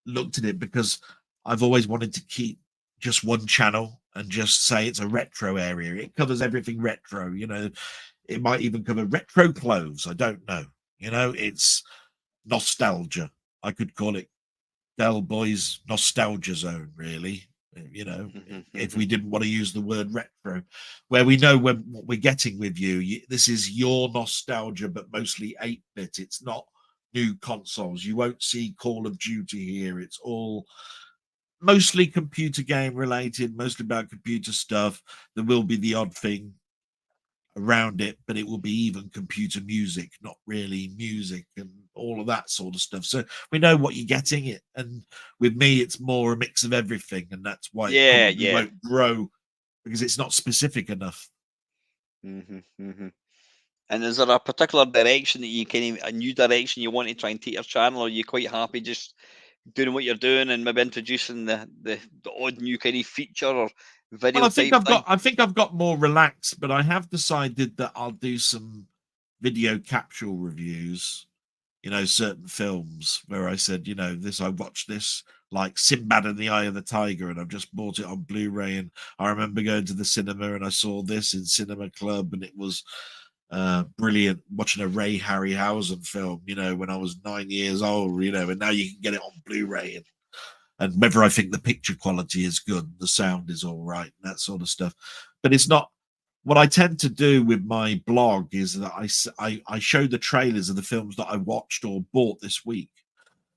looked at it because I've always wanted to keep just one channel and just say it's a retro area. It covers everything retro, you know. It might even cover retro clothes. I don't know. You know, it's nostalgia. I could call it Delboy's nostalgia zone, really. You know, if we didn't want to use the word retro, where we know what we're getting with you. This is your nostalgia, but mostly 8-bit. It's not new consoles. You won't see Call of Duty here. It's all mostly computer game related, mostly about computer stuff. There will be the odd thing around it, but it will be even computer music, not really music and all of that sort of stuff. So we know what you're getting it. And with me, it's more a mix of everything. And that's why it Yeah. probably Yeah. won't grow because it's not specific enough. And is there a particular direction that you a new direction you want to try and take your channel, or are you quite happy just doing what you're doing and maybe introducing the odd new kind of feature or Well, video type thing? I think I've got more relaxed, but I have decided that I'll do some video capsule reviews, you know, certain films where I said, you know, I watched this, like Sinbad and the Eye of the Tiger, and I've just bought it on Blu-ray. And I remember going to the cinema and I saw this in Cinema Club, and it was brilliant watching a Ray Harryhausen film, you know, when I was 9 years old, you know, and now you can get it on Blu-ray. And whether I think the picture quality is good, the sound is all right, and that sort of stuff. But it's not what I tend to do with my blog is that I show the trailers of the films that I watched or bought this week.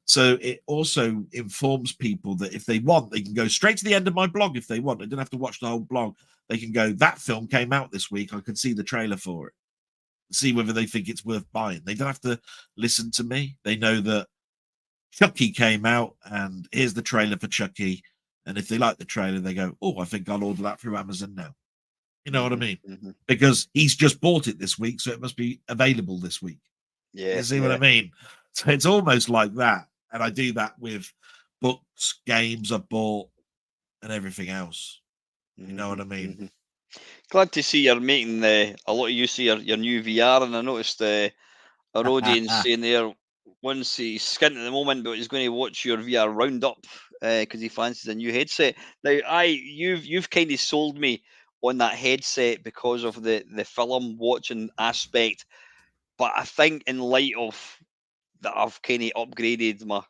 So it also informs people that if they want, they can go straight to the end of my blog if they want. They don't have to watch the whole blog. They can go, that film came out this week. I can see the trailer for it. See whether they think it's worth buying. They don't have to listen to me. They know that Chucky came out and here's the trailer for Chucky. And if they like the trailer, they go, oh, I think I'll order that through Amazon now. You know what I mean? Because he's just bought it this week, so it must be available this week. Yeah. You see what I mean? So it's almost like that. And I do that with books, games I bought, and everything else. You know what I mean? Glad to see you're making a lot of use of your new VR, and I noticed our audience saying there once he's skint at the moment, but he's going to watch your VR roundup because he fancies a new headset. Now, you've kind of sold me on that headset because of the film watching aspect, but I think in light of that, I've kind of upgraded my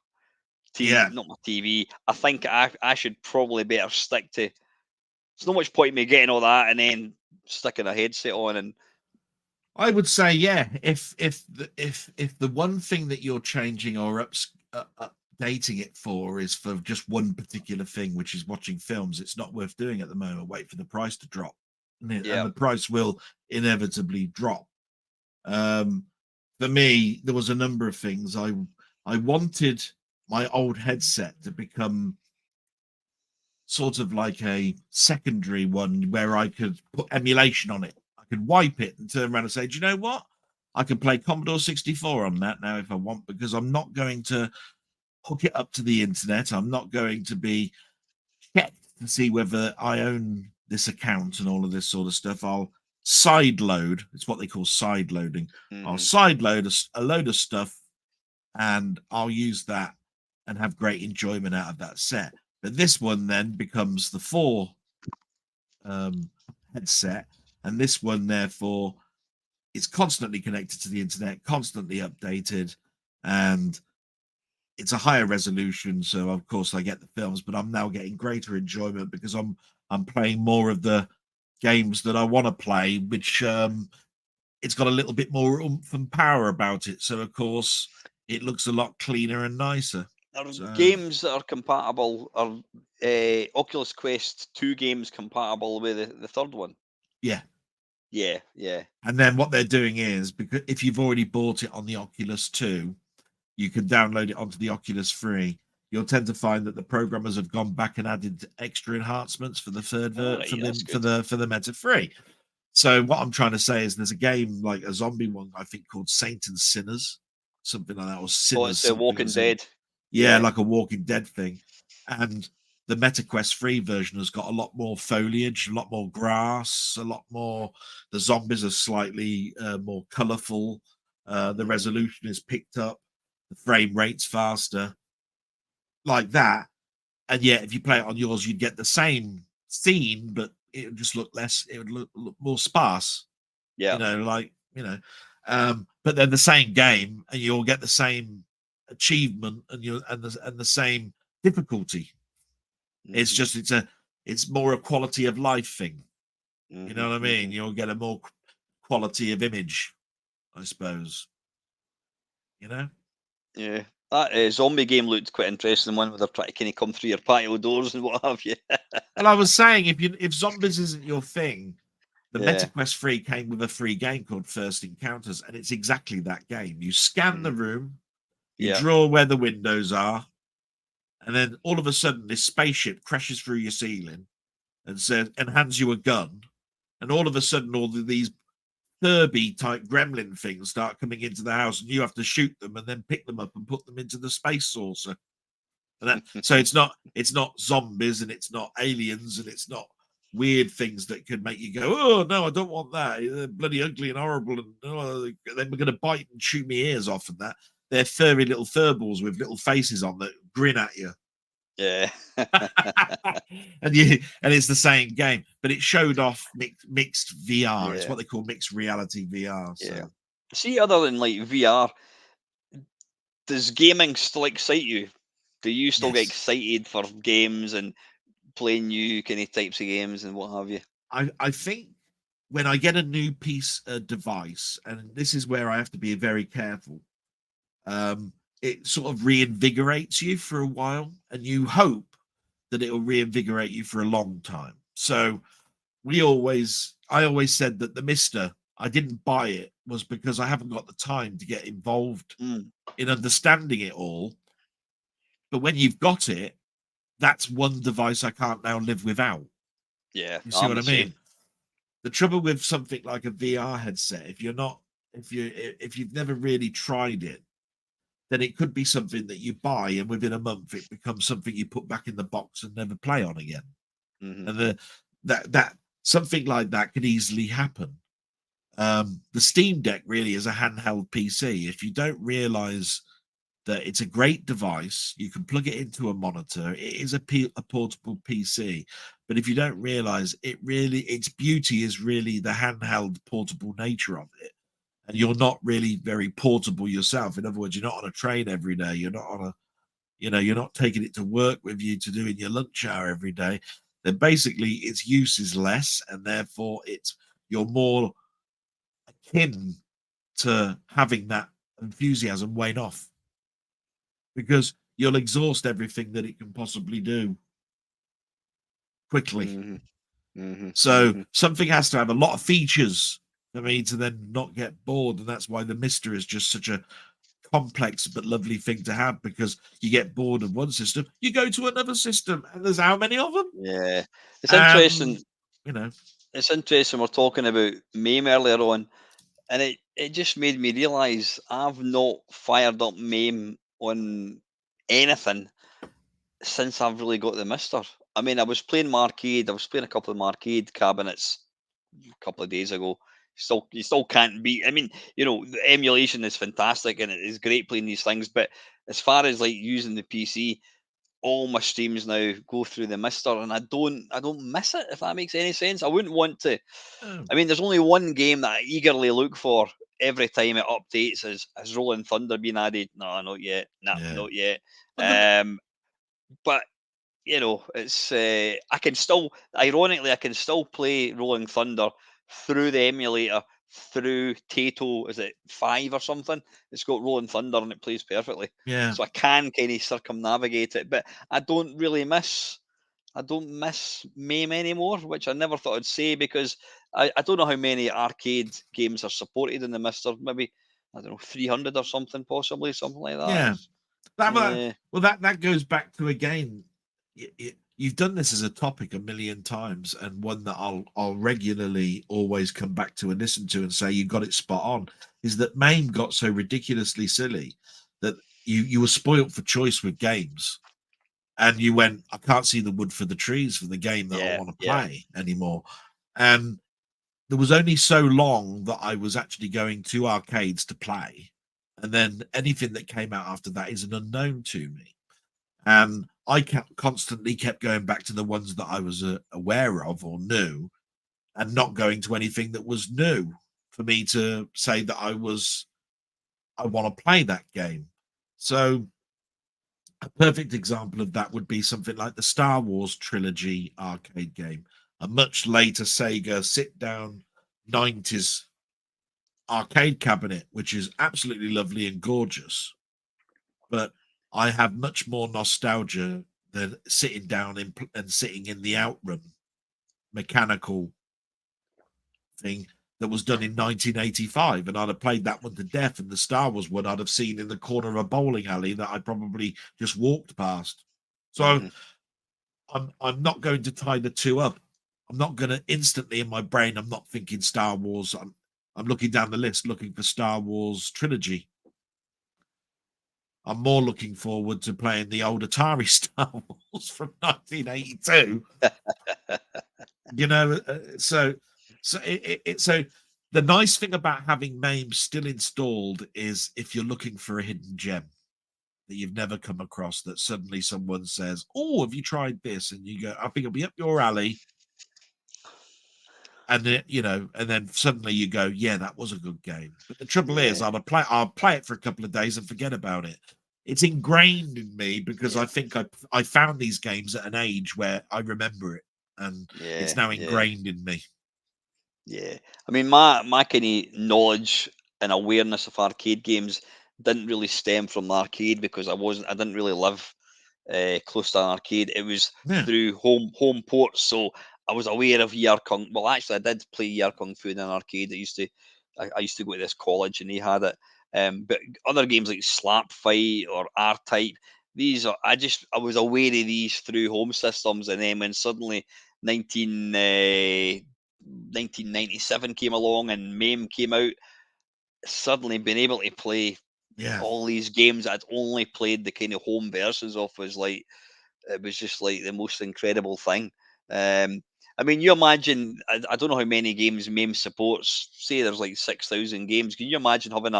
TV, not my TV. I think I should probably better stick to. There's not much point in me getting all that and then sticking a headset on and. I would say, yeah. If the one thing that you're changing or updating it for is for just one particular thing, which is watching films, it's not worth doing at the moment. Wait for the price to drop, and the price will inevitably drop. For me, there was a number of things. I wanted my old headset to become sort of like a secondary one where I could put emulation on it. I could wipe it and turn around and say, do you know what? I can play Commodore 64 on that now if I want, because I'm not going to hook it up to the internet. I'm not going to be checked to see whether I own this account and all of this sort of stuff. I'll side load. It's what they call side loading. I'll side load a load of stuff and I'll use that and have great enjoyment out of that set. But this one then becomes the 4 headset, and this one therefore is constantly connected to the internet, constantly updated, and it's a higher resolution. So of course I get the films, but I'm now getting greater enjoyment because I'm playing more of the games that I want to play, which it's got a little bit more oomph and power about it. So of course it looks a lot cleaner and nicer. Are games that are compatible, are Oculus Quest 2 games compatible with the third one? Yeah. Yeah, yeah. And then what they're doing is, because if you've already bought it on the Oculus 2, you can download it onto the Oculus 3. You'll tend to find that the programmers have gone back and added extra enhancements for the third for the Meta 3. So what I'm trying to say is there's a game like a zombie one, I think, called Saint and Sinners, something like that, or Sinners. It's a Walking Dead. Yeah, like a Walking Dead thing. And the MetaQuest 3 version has got a lot more foliage, a lot more grass, a lot more. The zombies are slightly more colorful. The resolution is picked up. The frame rate's faster. Like that. And yet, if you play it on yours, you'd get the same scene, but it would just look less. It would look more sparse. Yeah. But then the same game, and you'll get the same achievement and the same difficulty. It's just it's more a quality of life thing. You know what I mean? You'll get a more quality of image, I suppose. You know? Yeah. That zombie game looked quite interesting, one where they're trying to kind of come through your patio doors and what have you. Well, I was saying, if zombies isn't your thing, the MetaQuest 3 came with a free game called First Encounters, and it's exactly that game. You scan the room, you draw where the windows are, and then all of a sudden this spaceship crashes through your ceiling and hands you a gun, and all of a sudden all of these Kirby type gremlin things start coming into the house, and you have to shoot them and then pick them up and put them into the space saucer. And so it's not zombies, and it's not aliens, and it's not weird things that could make you go, oh no, I don't want that. They're bloody ugly and horrible, and then we're going to bite and chew my ears off, and that. They're furry little furballs with little faces on that grin at you. Yeah. and it's the same game, but it showed off mixed VR. It's what they call mixed reality VR. So. Yeah. See, other than like VR, does gaming still excite you? Do you still get excited for games and playing new kind of types of games and what have you? I think when I get a new piece of device, and this is where I have to be very careful, it sort of reinvigorates you for a while, and you hope that it will reinvigorate you for a long time. So I always said that the Mister, I didn't buy it was because I haven't got the time to get involved in understanding it all. But when you've got it, that's one device I can't now live without. Yeah, You see I'm what I the same. mean? The trouble with something like a VR headset, if you've never really tried it, then it could be something that you buy and within a month it becomes something you put back in the box and never play on again. And that something like that could easily happen. The Steam Deck really is a handheld PC. If you don't realize that it's a great device, you can plug it into a monitor. It is a portable PC, but if you don't realize its beauty is really the handheld portable nature of it. And you're not really very portable yourself. In other words, you're not on a train every day. You're not on a, you're not taking it to work with you to do in your lunch hour every day. Then basically its use is less, and therefore you're more akin to having that enthusiasm wane off, because you'll exhaust everything that it can possibly do quickly. So something has to have a lot of features for me to then not get bored, and that's why the Mister is just such a complex but lovely thing to have, because you get bored of one system, you go to another system, and there's how many of them? Yeah, it's interesting. You know, It's interesting. We're talking about MAME earlier on, and it just made me realise I've not fired up MAME on anything since I've really got the Mister. I mean, I was playing Marcade. I was playing a couple of Marcade cabinets a couple of days ago. You still can't beat. I mean, the emulation is fantastic and it is great playing these things. But as far as like using the PC, all my streams now go through the Mister, and I don't miss it, if that makes any sense. I wouldn't want to. I mean, there's only one game that I eagerly look for every time it updates is Rolling Thunder being added. No, not yet. Nah, yeah. not yet. But But it's I can still, ironically, I can still play Rolling Thunder through the emulator through Tato. Is it 5 or something? It's got Rolling Thunder and it plays perfectly. yeah, So I can kind of circumnavigate it, but I don't really miss. I don't miss MAME anymore, which I never thought I'd say, because I don't know how many arcade games are supported in the Mister. Maybe, I don't know, 300 or something, possibly something like that. yeah. Yeah, That goes back to, again, you've done this as a topic a million times, and one that I'll regularly always come back to and listen to and say you got it spot on, is that MAME got so ridiculously silly that you were spoilt for choice with games, and you went, I can't see the wood for the trees for the game that I yeah, want to yeah. play anymore. And there was only so long that I was actually going to arcades to play, and then anything that came out after that is an unknown to me. And I constantly kept going back to the ones that I was aware of or knew, and not going to anything that was new for me to say that I want to play that game. So a perfect example of that would be something like the Star Wars trilogy arcade game, a much later Sega sit down 90s arcade cabinet, which is absolutely lovely and gorgeous. But I have much more nostalgia than sitting down and sitting in the Outrun mechanical thing that was done in 1985, and I'd have played that one to death. And the Star Wars one I'd have seen in the corner of a bowling alley that I probably just walked past. So I'm not going to tie the two up. I'm not going to instantly, in my brain, I'm not thinking Star Wars. I'm looking down the list looking for Star Wars trilogy. I'm more looking forward to playing the old Atari Star Wars from 1982. So the nice thing about having MAME still installed is if you're looking for a hidden gem that you've never come across, that suddenly someone says, "Oh, have you tried this?" And you go, "I think it'll be up your alley." And then, and then suddenly you go, "Yeah, that was a good game." But the trouble is, Yeah, I'll play it for a couple of days and forget about it. It's ingrained in me because I yeah, think I found these games at an age where I remember it, and it's yeah, now yeah, ingrained in me. yeah. I mean, my kind of knowledge and awareness of arcade games didn't really stem from the arcade because I didn't really live close to an arcade. It was Yeah. through home ports, so I was aware of Yer Kung. Well, actually, I did play Yer Kung Fu in an arcade. I used to go to this college and they had it. But other games like Slap Fight or R Type, I was aware of these through home systems, and then when suddenly 1997 came along and MAME came out, suddenly being able to play Yeah. all these games I'd only played the kind of home versions of was like, it was just like the most incredible thing. I mean, you imagine, I don't know how many games MAME supports. Say there's like 6,000 games. Can you imagine having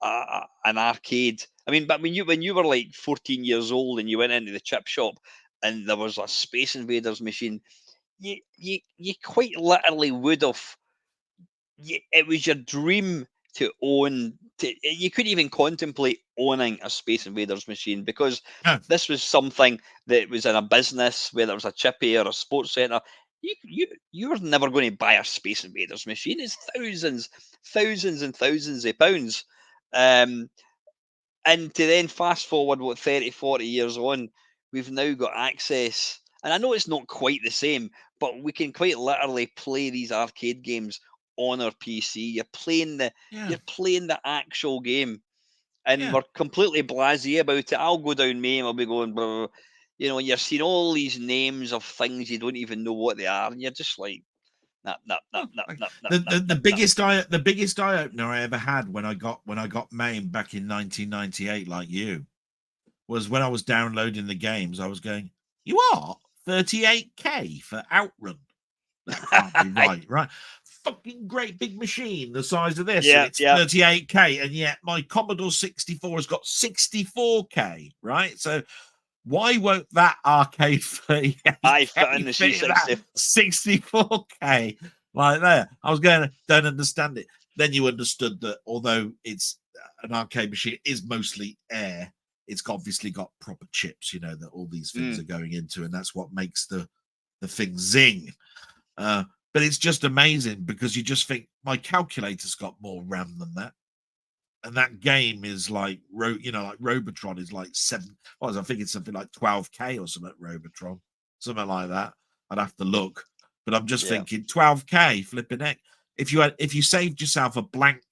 an arcade? I mean, but when you were like 14 years old and you went into the chip shop and there was a Space Invaders machine, you quite literally would have. It was your dream to own. You couldn't even contemplate owning a Space Invaders machine because No. this was something that was in a business, whether it was a chippy or a sports centre. You were never going to buy a Space Invaders machine. It's thousands and thousands of pounds. Um, and to then fast forward, 30, 40 years on, we've now got access. And I know it's not quite the same, but we can quite literally play these arcade games on our PC. Yeah. You're playing the actual game, and Yeah. we're completely blasé about it. I'll go down MAME, I'll be going, blah, blah, blah. You're seeing all these names of things you don't even know what they are, and you're just like, nah, nah, nah, Oh, nah, like, nah, nah, nah, the nah, nah. biggest eye opener I ever had when I got MAME back in 1998, like you, was when I was downloading the games. I was going, "You are 38K for Outrun? That can't be right? Fucking great big machine the size of this, and Yeah, it's yeah. 38K, and yet my Commodore 64 has got 64K, right? So why won't that arcade I fit 38K in the fit in that C60. 64K like there? I was going, don't understand it. Then you understood that although it's an arcade machine, it is mostly air. It's obviously got proper chips, that all these things are going into, and that's what makes the thing zing. But it's just amazing because you just think my calculator's got more RAM than that. And that game is like like Robotron is like I think it's something like 12K or something. Robotron, something like that. I'd have to look, but I'm just thinking 12K flipping heck. If you saved yourself a blank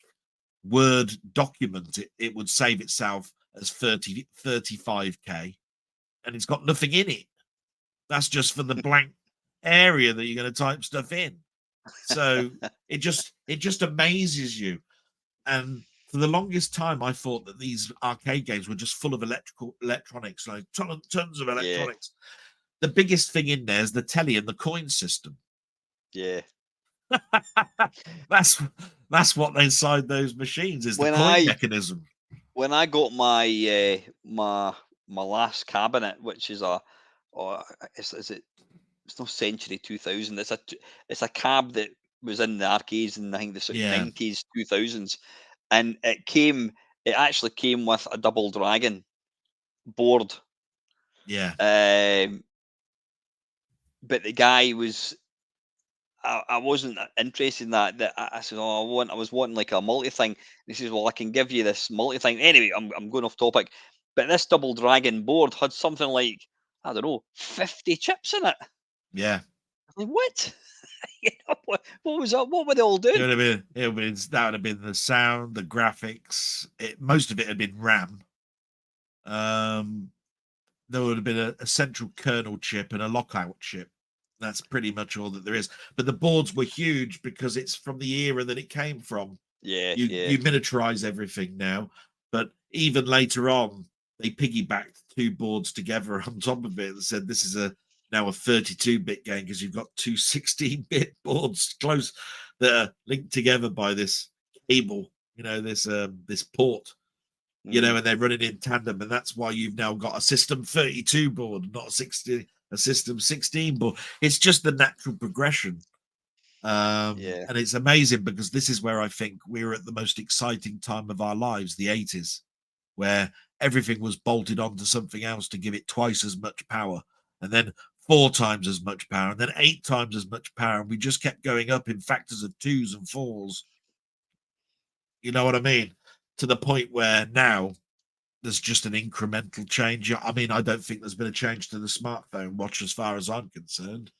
Word document, it would save itself as 35K, and it's got nothing in it. That's just for the blank area that you're going to type stuff in. So it just amazes you. And for the longest time, I thought that these arcade games were just full of electronics, like tons of Yeah, electronics. The biggest thing in there is the telly and the coin system. yeah. that's what inside those machines is the When coin I mechanism. when I got my last cabinet, which is oh, is it? It's not Century 2000. It's a cab that was in the arcades in I think the sort of Yeah, 90s, 2000s, and it actually came with a Double Dragon board. yeah, Um, but the guy was I wasn't interested in that. That I said, oh, I was wanting like a multi thing. He says, well, I can give you this multi thing. Anyway, I'm going off topic, but this Double Dragon board had something like, I don't know, 50 chips in it. yeah. I'm like, what? What was that? What were they all doing? That would have been the sound, the graphics. Most of it had been RAM. There would have been a central kernel chip and a lockout chip. That's pretty much all that there is. But the boards were huge because it's from the era that it came from. Yeah, yeah. You miniaturize everything now, but even later on, they piggybacked two boards together on top of it and said this is now a 32-bit game because you've got two 16-bit boards close that are linked together by this cable, this port, and they're running in tandem, and that's why you've now got a System 32 board, not a System 16 board. It's just the natural progression. Yeah. And it's amazing because this is where I think we're at the most exciting time of our lives, the 80s, where everything was bolted onto something else to give it twice as much power, and then 4 times as much power, and then 8 times as much power. And we just kept going up in factors of 2s and 4s. You know what I mean? to the point where now there's just an incremental change. I mean, I don't think there's been a change to the smartphone watch as far as I'm concerned.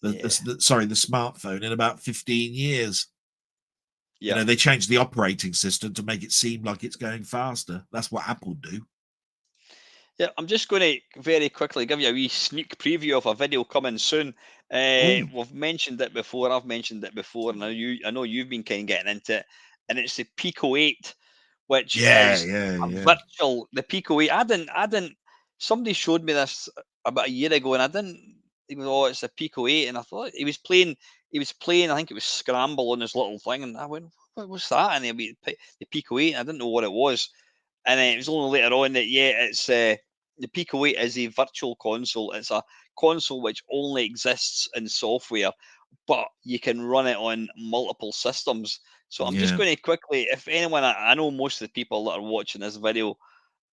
The smartphone in about 15 years. Yeah. You know, they changed the operating system to make it seem like it's going faster. That's what Apple do. Yeah, I'm just going to very quickly give you a wee sneak preview of a video coming soon. We've mentioned it before. I've mentioned it before, and I know you've been kind of getting into it. And it's the Pico 8, which is virtual. The Pico 8. I didn't. Somebody showed me this about a year ago, and I didn't. He goes, "Oh, it's a Pico 8," and I thought he was playing. He was playing. I think it was Scramble on this little thing, and I went, "What's that?" And the Pico 8. I didn't know what it was. And then it was only later on that, it's the Pico 8 is a virtual console. It's a console which only exists in software, but you can run it on multiple systems. So I'm just going to quickly, if anyone, I know most of the people that are watching this video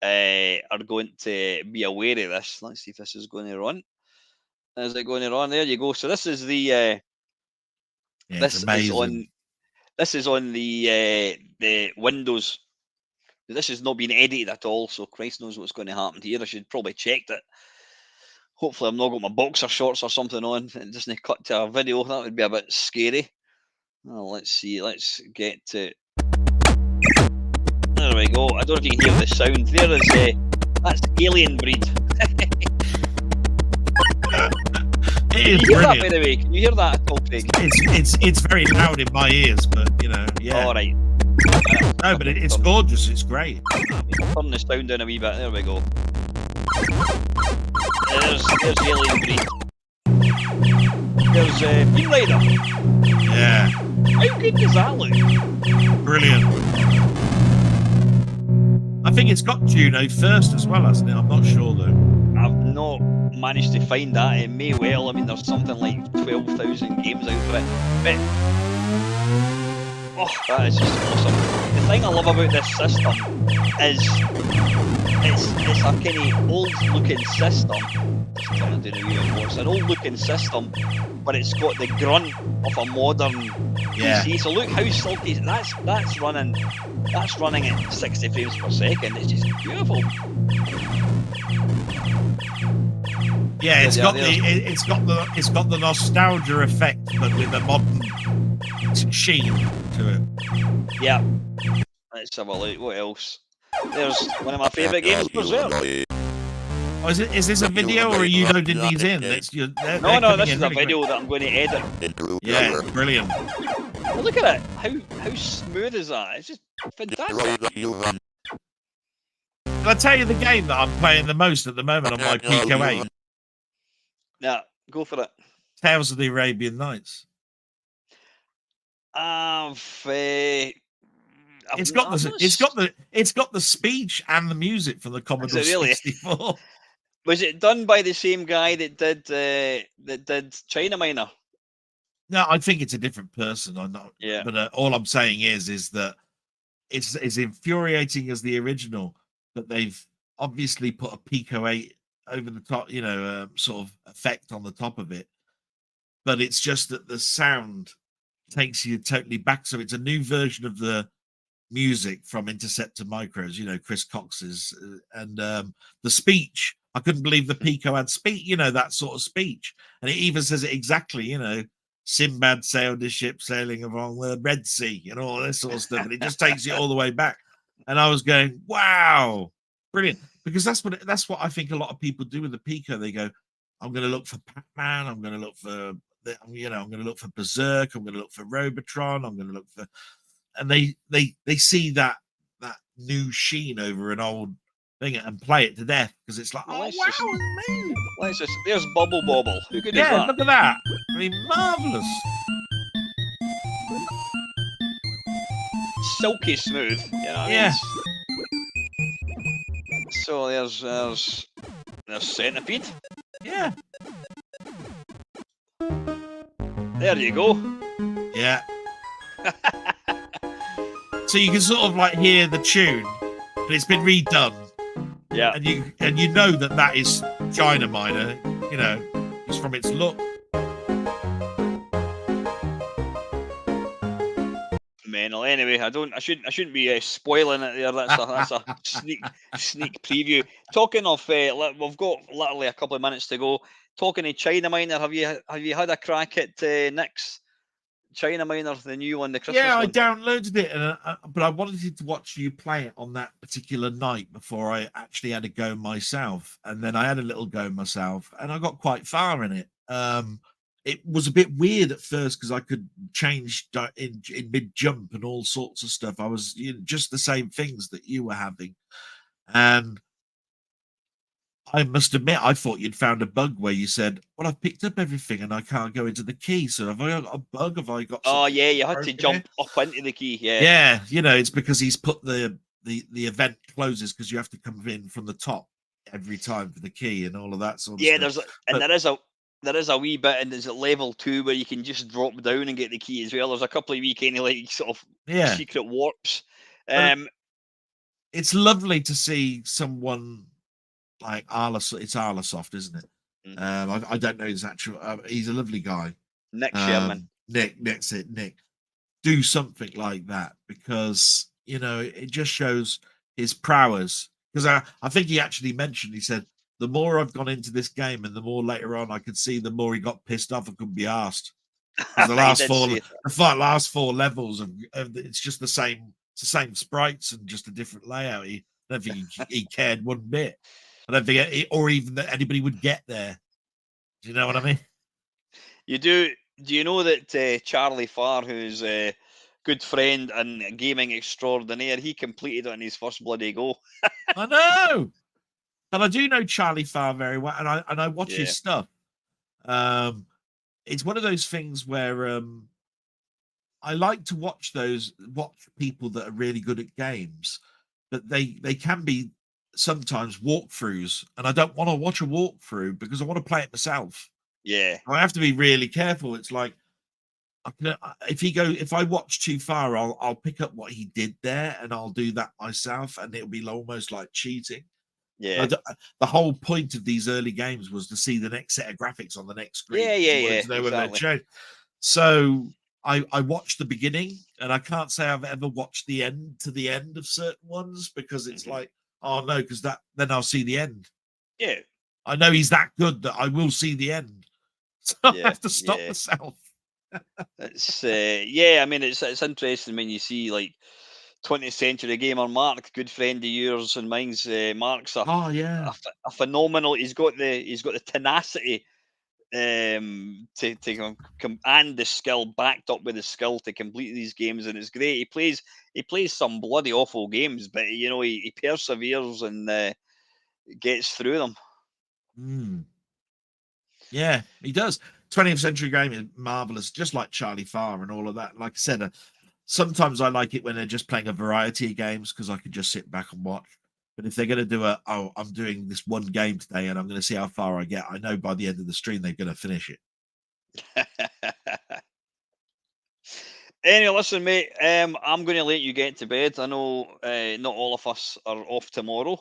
are going to be aware of this. Let's see if this is going to run. Is it going to run? There you go. So this is the this is on the Windows. This has not been edited at all, so Christ knows what's going to happen here. I should probably check that. Hopefully, I've not got my boxer shorts or something on and doesn't cut to a video. That would be a bit scary. Well, let's see. Let's get to. There we go. I don't know if you can hear the sound. There is that's Alien Breed. Can you hear that, by the way? Can you hear that at all, Craig? It's very loud in my ears, but All right. No, but it's gorgeous. It's great. Turn the sound down a wee bit. There we go. There's Alien Breed. There's Beam Rider. Yeah. How good does that look? Brilliant. I think it's got Juno first as well, hasn't it? I'm not sure though. I've not managed to find that. It may well. I mean, there's something like 12,000 games out for it. But oh, that is just awesome. The thing I love about this system is it's a kind of old-looking system. It's an old-looking system, but it's got the grunt of a modern PC. So look how silky that's running. That's running at 60 frames per second. It's just beautiful. Yeah, it's got the nostalgia effect, but with a modern sheen to it. Yeah. Let's have a look. What else? There's one of my favourite games, Berserk. Oh, is this a video, or are you loading these in? No, this is a video that I'm going to edit. Yeah, brilliant. Well, look at it. How smooth is that? It's just fantastic. Can I tell you the game that I'm playing the most at the moment on my Pico 8? Yeah, go for it. Tales of the Arabian Nights. It's got the speech and the music from the Commodore 64. Was it done by the same guy that did China Miner? No, I think it's a different person. I'm not. Yeah. But all I'm saying is that it's as infuriating as the original, but they've obviously put a Pico 8 over the top, sort of effect on the top of it. But it's just that the sound takes you totally back. So it's a new version of the music from Interceptor Micros, Chris Cox's, and the speech. I couldn't believe the Pico had speech, that sort of speech. And it even says it exactly, Sinbad sailed his ship sailing along the Red Sea and all this sort of stuff. And it just takes you all the way back. And I was going, wow, brilliant. Because that's what I think a lot of people do with the Pico. They go, I'm going to look for Pac-Man. I'm going to look for, I'm going to look for Berserk. I'm going to look for Robotron. I'm going to look for, and they see that new sheen over an old thing and play it to death because it's like, there's Bubble Bobble. Who could do that? Look at that. I mean, marvelous. Silky smooth. Yeah. So there's Centipede. Yeah. There you go. Yeah. So you can sort of like hear the tune, but it's been redone. Yeah. And you know that is China Miner, just from its look. mental. Anyway, I shouldn't be spoiling it there. That's a sneak preview. Talking of, we've got literally a couple of minutes to go. Talking to China Miner, have you had a crack at Nick's China Miner, the new one, the Christmas Yeah, I one? downloaded it, but I wanted to watch you play it on that particular night before I actually had a go myself. And then I had a little go myself, and I got quite far in it. It was a bit weird at first because I could change in mid jump and all sorts of stuff. I was just the same things that you were having, and I must admit, I thought you'd found a bug where you said, "Well, I've picked up everything and I can't go into the key. So have I got a bug? Have I got Oh something yeah, you had to broken here?" jump up into the key. Yeah, Yeah, it's because he's put the event closes because you have to come in from the top every time for the key and all of that sort of yeah. stuff. But There is a wee bit, and there's a level 2 where you can just drop down and get the key as well. There's a couple of wee kind of like sort of yeah, secret warps. but Um, it's lovely to see someone like Arla. It's Arlasoft, isn't it? mhm. I don't know his actual. He's a lovely guy. Nick Sherman. Nick's it. Nick, do something like that because it just shows his prowess. Because I think he actually mentioned, he said, the more I've gone into this game and the more later on I could see, the more he got pissed off and couldn't be asked. Because the He last did say last four levels of it's just the same sprites and just a different layout. I don't think he cared one bit. I don't think or even that anybody would get there. Do you know what I mean? you do. Do you know that Charlie Farr, who's a good friend and gaming extraordinaire, he completed it on his first bloody go. I know. And I do know Charlie Farr very well, and I watch Yeah, his stuff. It's one of those things where I like to watch people that are really good at games, but they can be sometimes walkthroughs, and I don't want to watch a walkthrough because I want to play it myself. yeah, I have to be really careful. It's like if I watch too far, I'll pick up what he did there, and I'll do that myself, and it'll be almost like cheating. yeah, The whole point of these early games was to see the next set of graphics on the next screen. You wanted to know whether they'd exactly. change. So I watched the beginning, and I can't say I've ever watched the end to the end of certain ones because it's like, oh no, because then I'll see the end. Yeah, I know he's that good that I will see the end. So I have to stop yeah. myself. It's yeah. I mean, it's interesting when you see like 20th century gamer Mark, good friend of yours and mine's. Mark's Oh yeah. a phenomenal. He's got the tenacity to and the skill backed up with the skill to complete these games, and it's great. He plays some bloody awful games, but he perseveres and gets through them. Mm. Yeah, he does. 20th Century Game is marvelous, just like Charlie Farr and all of that. Like I said, sometimes I like it when they're just playing a variety of games because I can just sit back and watch. But if they're going to do I'm doing this one game today and I'm going to see how far I get, I know by the end of the stream they're going to finish it. Anyway, listen, mate. I'm going to let you get to bed. I know not all of us are off tomorrow.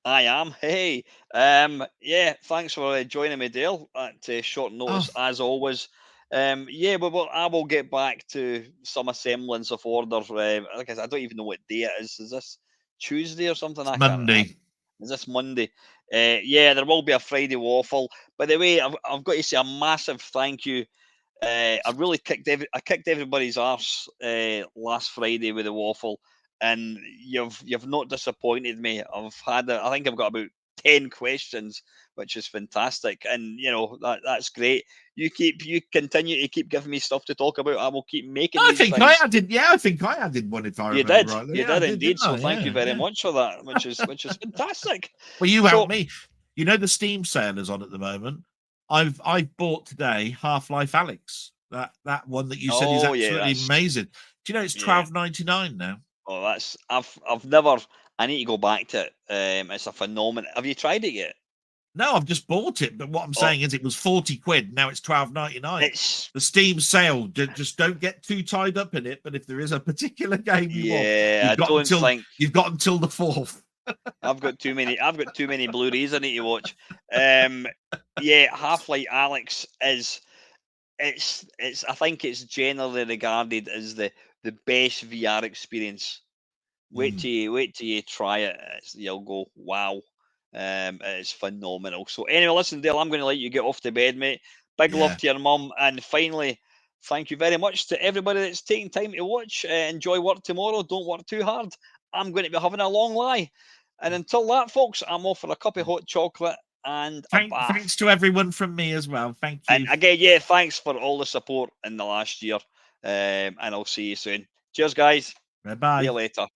I am. Hey, yeah. Thanks for joining me, Dale, at short Oh, notice as always. Yeah, I will get back to some semblance of order. Like I said, I don't even know what day it is. Is this Tuesday or something? it's I can't. Monday. Is this Monday? Yeah, there will be a Friday waffle. By the way, I've got to say a massive thank you. I really kicked everybody's arse last Friday with the waffle, and you've not disappointed me. I think I've got about 10 questions, which is fantastic, and that's great. You continue to keep giving me stuff to talk about. I will keep making I these think I things. added. Yeah, I think I added one if I remember rightly. You Yeah, I did did, indeed. didn't So I? thank you Yeah, very yeah. much for that, which is fantastic. Well, you So helped me. You know the Steam sale is on at the moment. I've bought today Half-Life Alex. That one that you said is oh yeah, absolutely that's amazing. Do you know it's yeah. $12.99 now? Oh, I've never. I need to go back to it. It's a phenomenon. Have you tried it yet? No, I've just bought it, but what I'm Oh, saying is it was 40 quid. Now it's $12.99. it's The Steam sale. Just don't get too tied up in it. But if there is a particular game you want, yeah. I don't think you've got until the 4th. I've got too many. I've got too many Blu-rays I need to watch. Yeah, Half-Life Alex is. It's. I think it's generally regarded as the the best VR experience. Wait till you try it. You'll go, wow. It's phenomenal. So anyway, listen, Dale, I'm going to let you get off to bed, mate. Big love Yeah. to your mum, and finally, thank you very much to everybody that's taking time to watch. Enjoy work tomorrow. Don't work too hard. I'm going to be having a long lie, and until that, folks, I'm off for a cup of hot chocolate and a bath. Thanks to everyone from me as well. Thank you. And again, yeah, thanks for all the support in the last year. And I'll see you soon. Cheers, guys. See Bye-bye. you later.